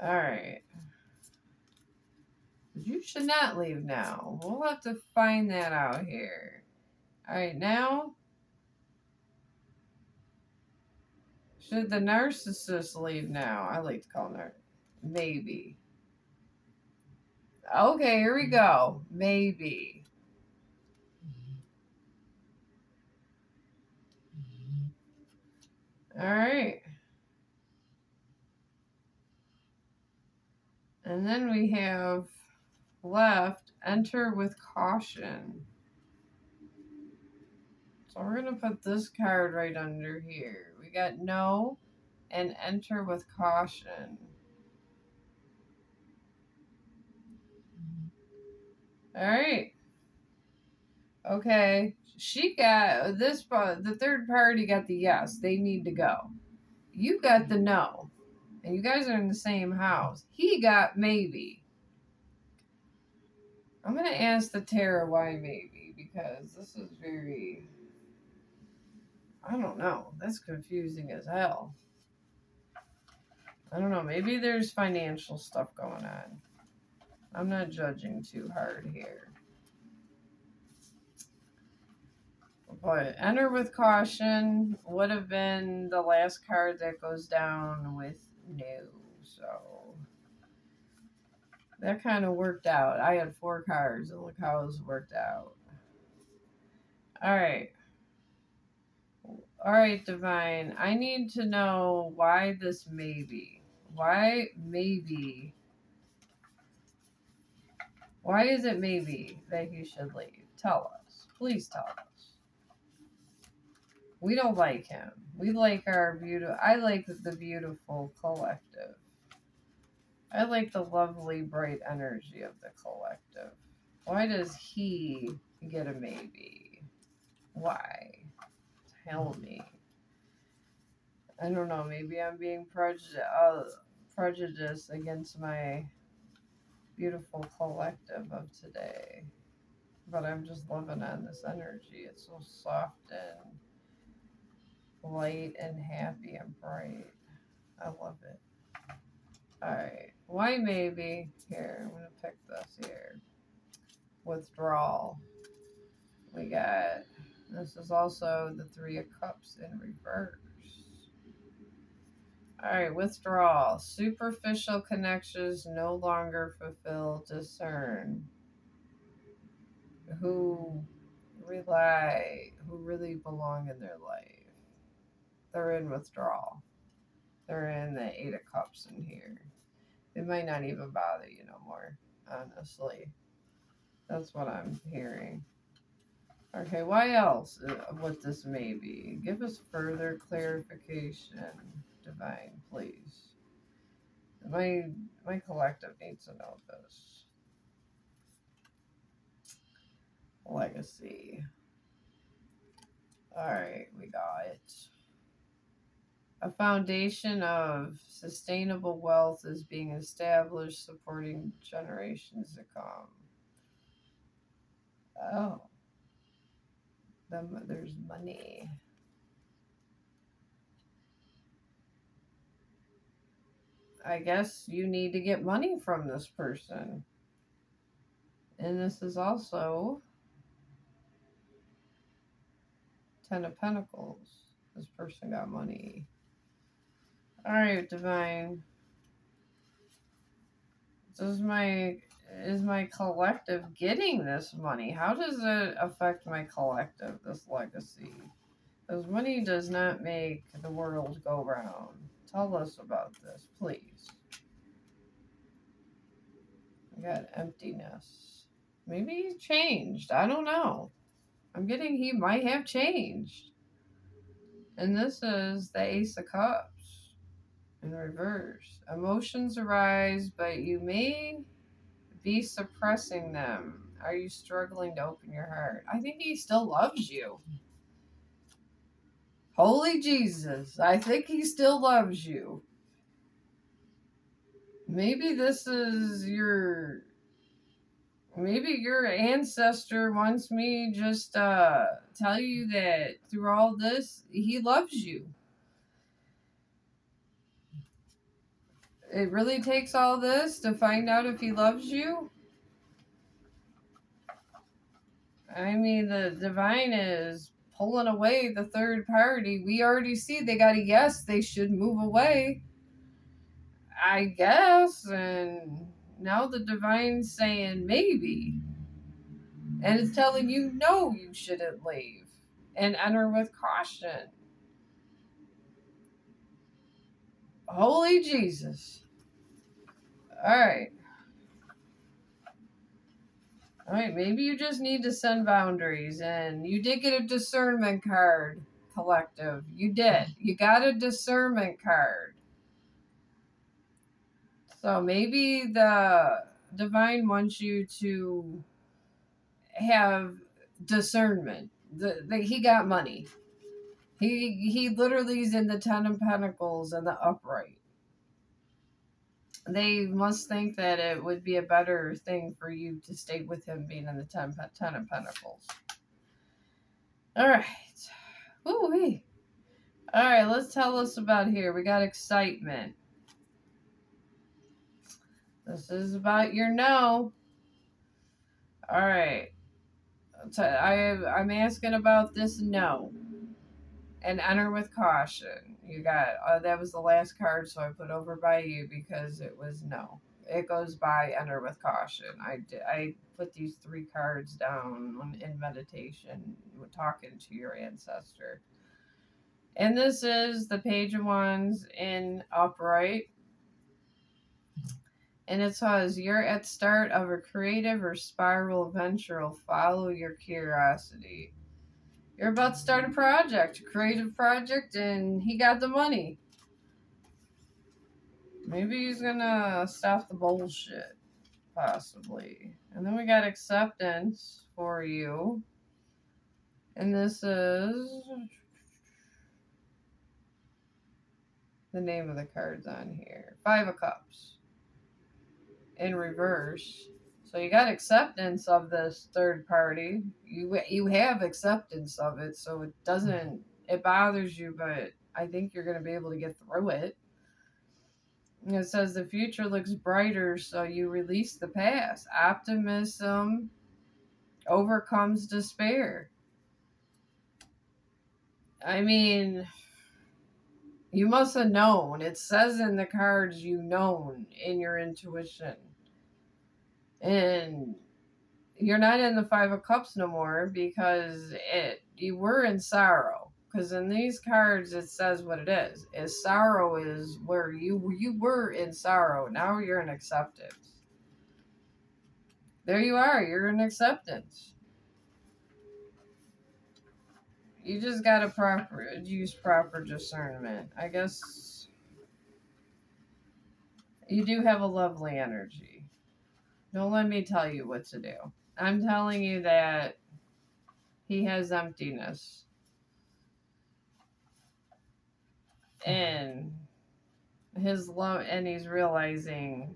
Alright. You should not leave now. We'll have to find that out here. Alright, now. Should the narcissist leave now? I like to call them maybe. Okay, here we go. Maybe. Alright. And then we have left, enter with caution. So we're going to put this card right under here. We got no and enter with caution. Alright. Okay. She got this, the third party got the yes. They need to go. You got the no. And you guys are in the same house. He got maybe. I'm going to ask the tarot why maybe. Because this is very... I don't know. That's confusing as hell. I don't know. Maybe there's financial stuff going on. I'm not judging too hard here. But enter with caution would have been the last card that goes down with no. So that kind of worked out. I had 4 cards and look how it worked out. Alright. Alright, Divine. I need to know why this maybe. Why maybe? Why is it maybe that he should leave? Tell us. Please tell us. We don't like him. We like our beautiful. I like the beautiful collective. I like the lovely, bright energy of the collective. Why does he get a maybe? Why? Tell me. I don't know. Maybe I'm being prejudiced against my beautiful collective of today. But I'm just loving on this energy. It's so soft and light and happy and bright. I love it. Alright. Why maybe? Here, I'm going to pick this here. Withdrawal. We got. This is also the Three of Cups in reverse. Alright, withdrawal. Superficial connections no longer fulfill, discern. Who really belong in their life. They're in withdrawal. They're in the Eight of Cups in here. It might not even bother you no more, honestly. That's what I'm hearing. Okay, why else? What this may be? Give us further clarification, Divine, please. My collective needs to know this. Legacy. All right, we got it. A foundation of sustainable wealth is being established, supporting generations to come. Oh, there's money. I guess you need to get money from this person. And this is also Ten of Pentacles. This person got money. All right, Divine. Is my collective getting this money? How does it affect my collective, this legacy? Because money does not make the world go round. Tell us about this, please. I got emptiness. Maybe he's changed. I don't know. I'm getting he might have changed. And this is the Ace of Cups in reverse. Emotions arise, but you may be suppressing them. Are you struggling to open your heart? I think he still loves you. Holy Jesus. I think he still loves you. Maybe this is maybe your ancestor wants me just tell you that through all this, he loves you. It really takes all this to find out if he loves you? I mean, the divine is pulling away the third party. We already see they got a yes, they should move away. I guess. And now the divine's saying maybe. And it's telling you no, you shouldn't leave. And enter with caution. Holy Jesus. Alright. Alright, maybe you just need to send boundaries. And you did get a discernment card, collective. You did. You got a discernment card. So maybe the divine wants you to have discernment. He got money. He literally is in the Ten of Pentacles and the upright. They must think that it would be a better thing for you to stay with him being in the Ten of Pentacles. All right. Ooh-wee. All right, let's tell us about here. We got excitement. This is about your no. All right. I'm asking about this no. And enter with caution. You got, that was the last card, so I put over by you because it was no. It goes by enter with caution. I put these three cards down in meditation, talking to your ancestor. And this is the Page of Wands in upright. And it says, you're at start of a creative or spiral venture. Follow your curiosity. You're about to start a project, a creative project, and he got the money. Maybe he's gonna stop the bullshit, possibly. And then we got acceptance for you. And this is the name of the cards on here. Five of Cups in reverse. So you got acceptance of this third party. You have acceptance of it, so it bothers you, but I think you're going to be able to get through it. And it says the future looks brighter, so you release the past. Optimism overcomes despair. I mean, you must have known. It says in the cards you known in your intuition. And you're not in the Five of Cups no more because you were in sorrow. Because in these cards it says what it is. Sorrow is where you were in sorrow. Now you're in acceptance. There you are. You're in acceptance. You just gotta use proper discernment. I guess you do have a lovely energy. Don't let me tell you what to do. I'm telling you that he has emptiness. And his love, and he's realizing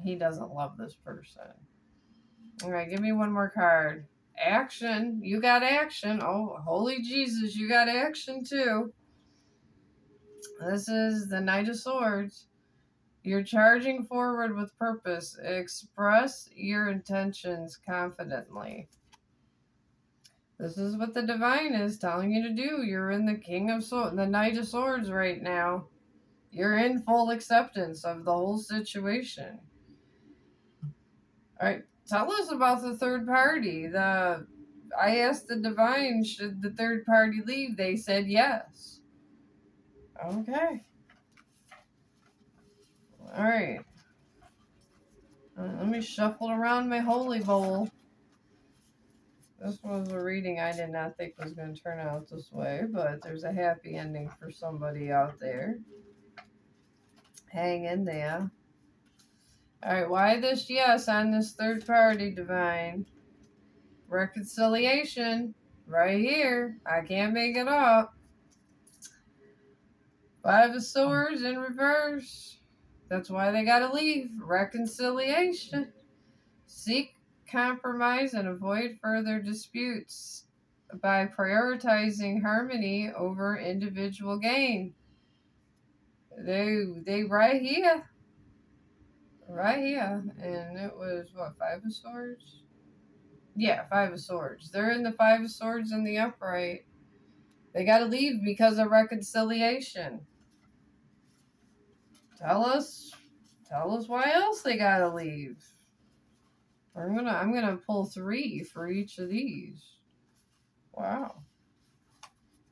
he doesn't love this person. All right, give me one more card. Action. You got action. Oh, holy Jesus, you got action too. This is the Knight of Swords. You're charging forward with purpose. Express your intentions confidently. This is what the divine is telling you to do. You're in the King of Swords, the Knight of Swords right now. You're in full acceptance of the whole situation. All right, tell us about the third party. I asked the divine, should the third party leave? They said yes. Okay. All right. Let me shuffle around my holy bowl. This was a reading I did not think was going to turn out this way, but there's a happy ending for somebody out there. Hang in there. All right, why this yes on this third party, divine? Reconciliation. Right here. I can't make it up. Five of Swords in reverse. That's why they gotta leave. Reconciliation. Seek compromise and avoid further disputes by prioritizing harmony over individual gain. They right here. Right here. And it was what, Five of Swords? Yeah, Five of Swords. They're in the Five of Swords in the upright. They gotta leave because of reconciliation. Tell us why else they gotta leave. I'm gonna pull 3 for each of these. Wow.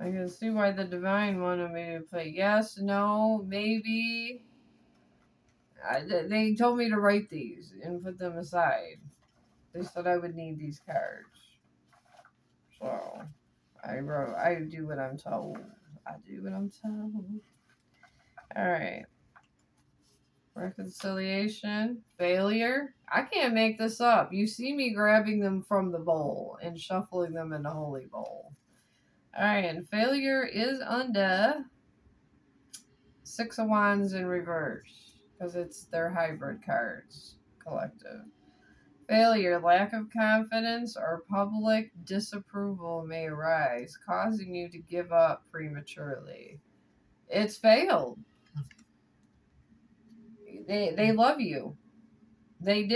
I can see why the divine wanted me to play yes, no, maybe. They told me to write these and put them aside. They said I would need these cards. So I do what I'm told. I do what I'm told. Alright. Reconciliation. Failure. I can't make this up. You see me grabbing them from the bowl and shuffling them in the holy bowl. Alright, and failure is under Six of Wands in reverse. Because it's their hybrid cards. Collective. Failure, lack of confidence, or public disapproval may arise, causing you to give up prematurely. It's failed. They love you. They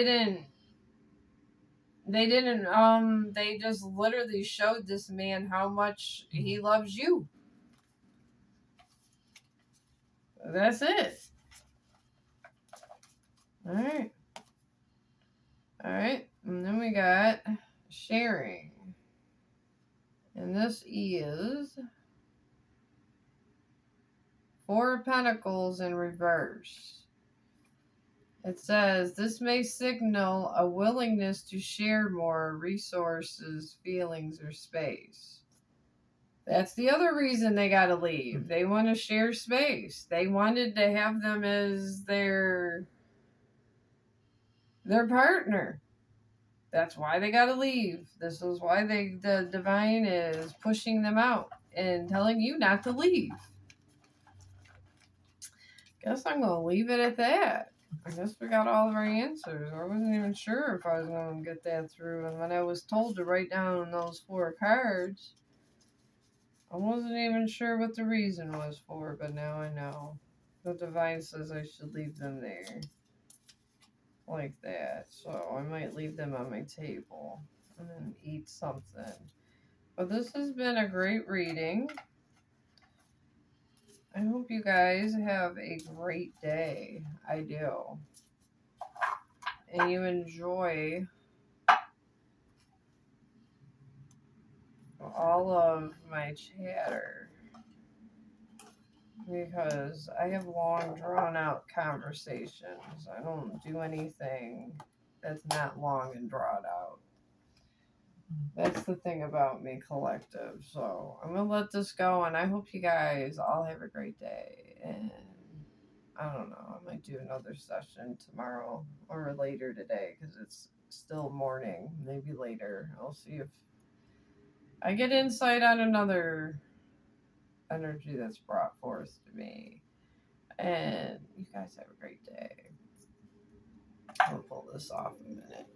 just literally showed this man how much he loves you. That's it. Alright. Alright. And then we got sharing. And this is Four of Pentacles in reverse. It says this may signal a willingness to share more resources, feelings, or space. That's the other reason they got to leave. They want to share space. They wanted to have them as their partner. That's why they got to leave. This is why the divine is pushing them out and telling you not to leave. Guess I'm going to leave it at that. I guess we got all of our answers. I wasn't even sure if I was going to get that through. And when I was told to write down those 4 cards, I wasn't even sure what the reason was for, but now I know. The divine says I should leave them there. Like that. So I might leave them on my table and then eat something. But this has been a great reading. I hope you guys have a great day. I do. And you enjoy all of my chatter. Because I have long, drawn out conversations. I don't do anything that's not long and drawn out. That's the thing about me, collective. So I'm going to let this go, and I hope you guys all have a great day. And I don't know, I might do another session tomorrow or later today because it's still morning. Maybe later. I'll see if I get insight on another energy that's brought forth to me. And you guys have a great day. I'll pull this off in a minute.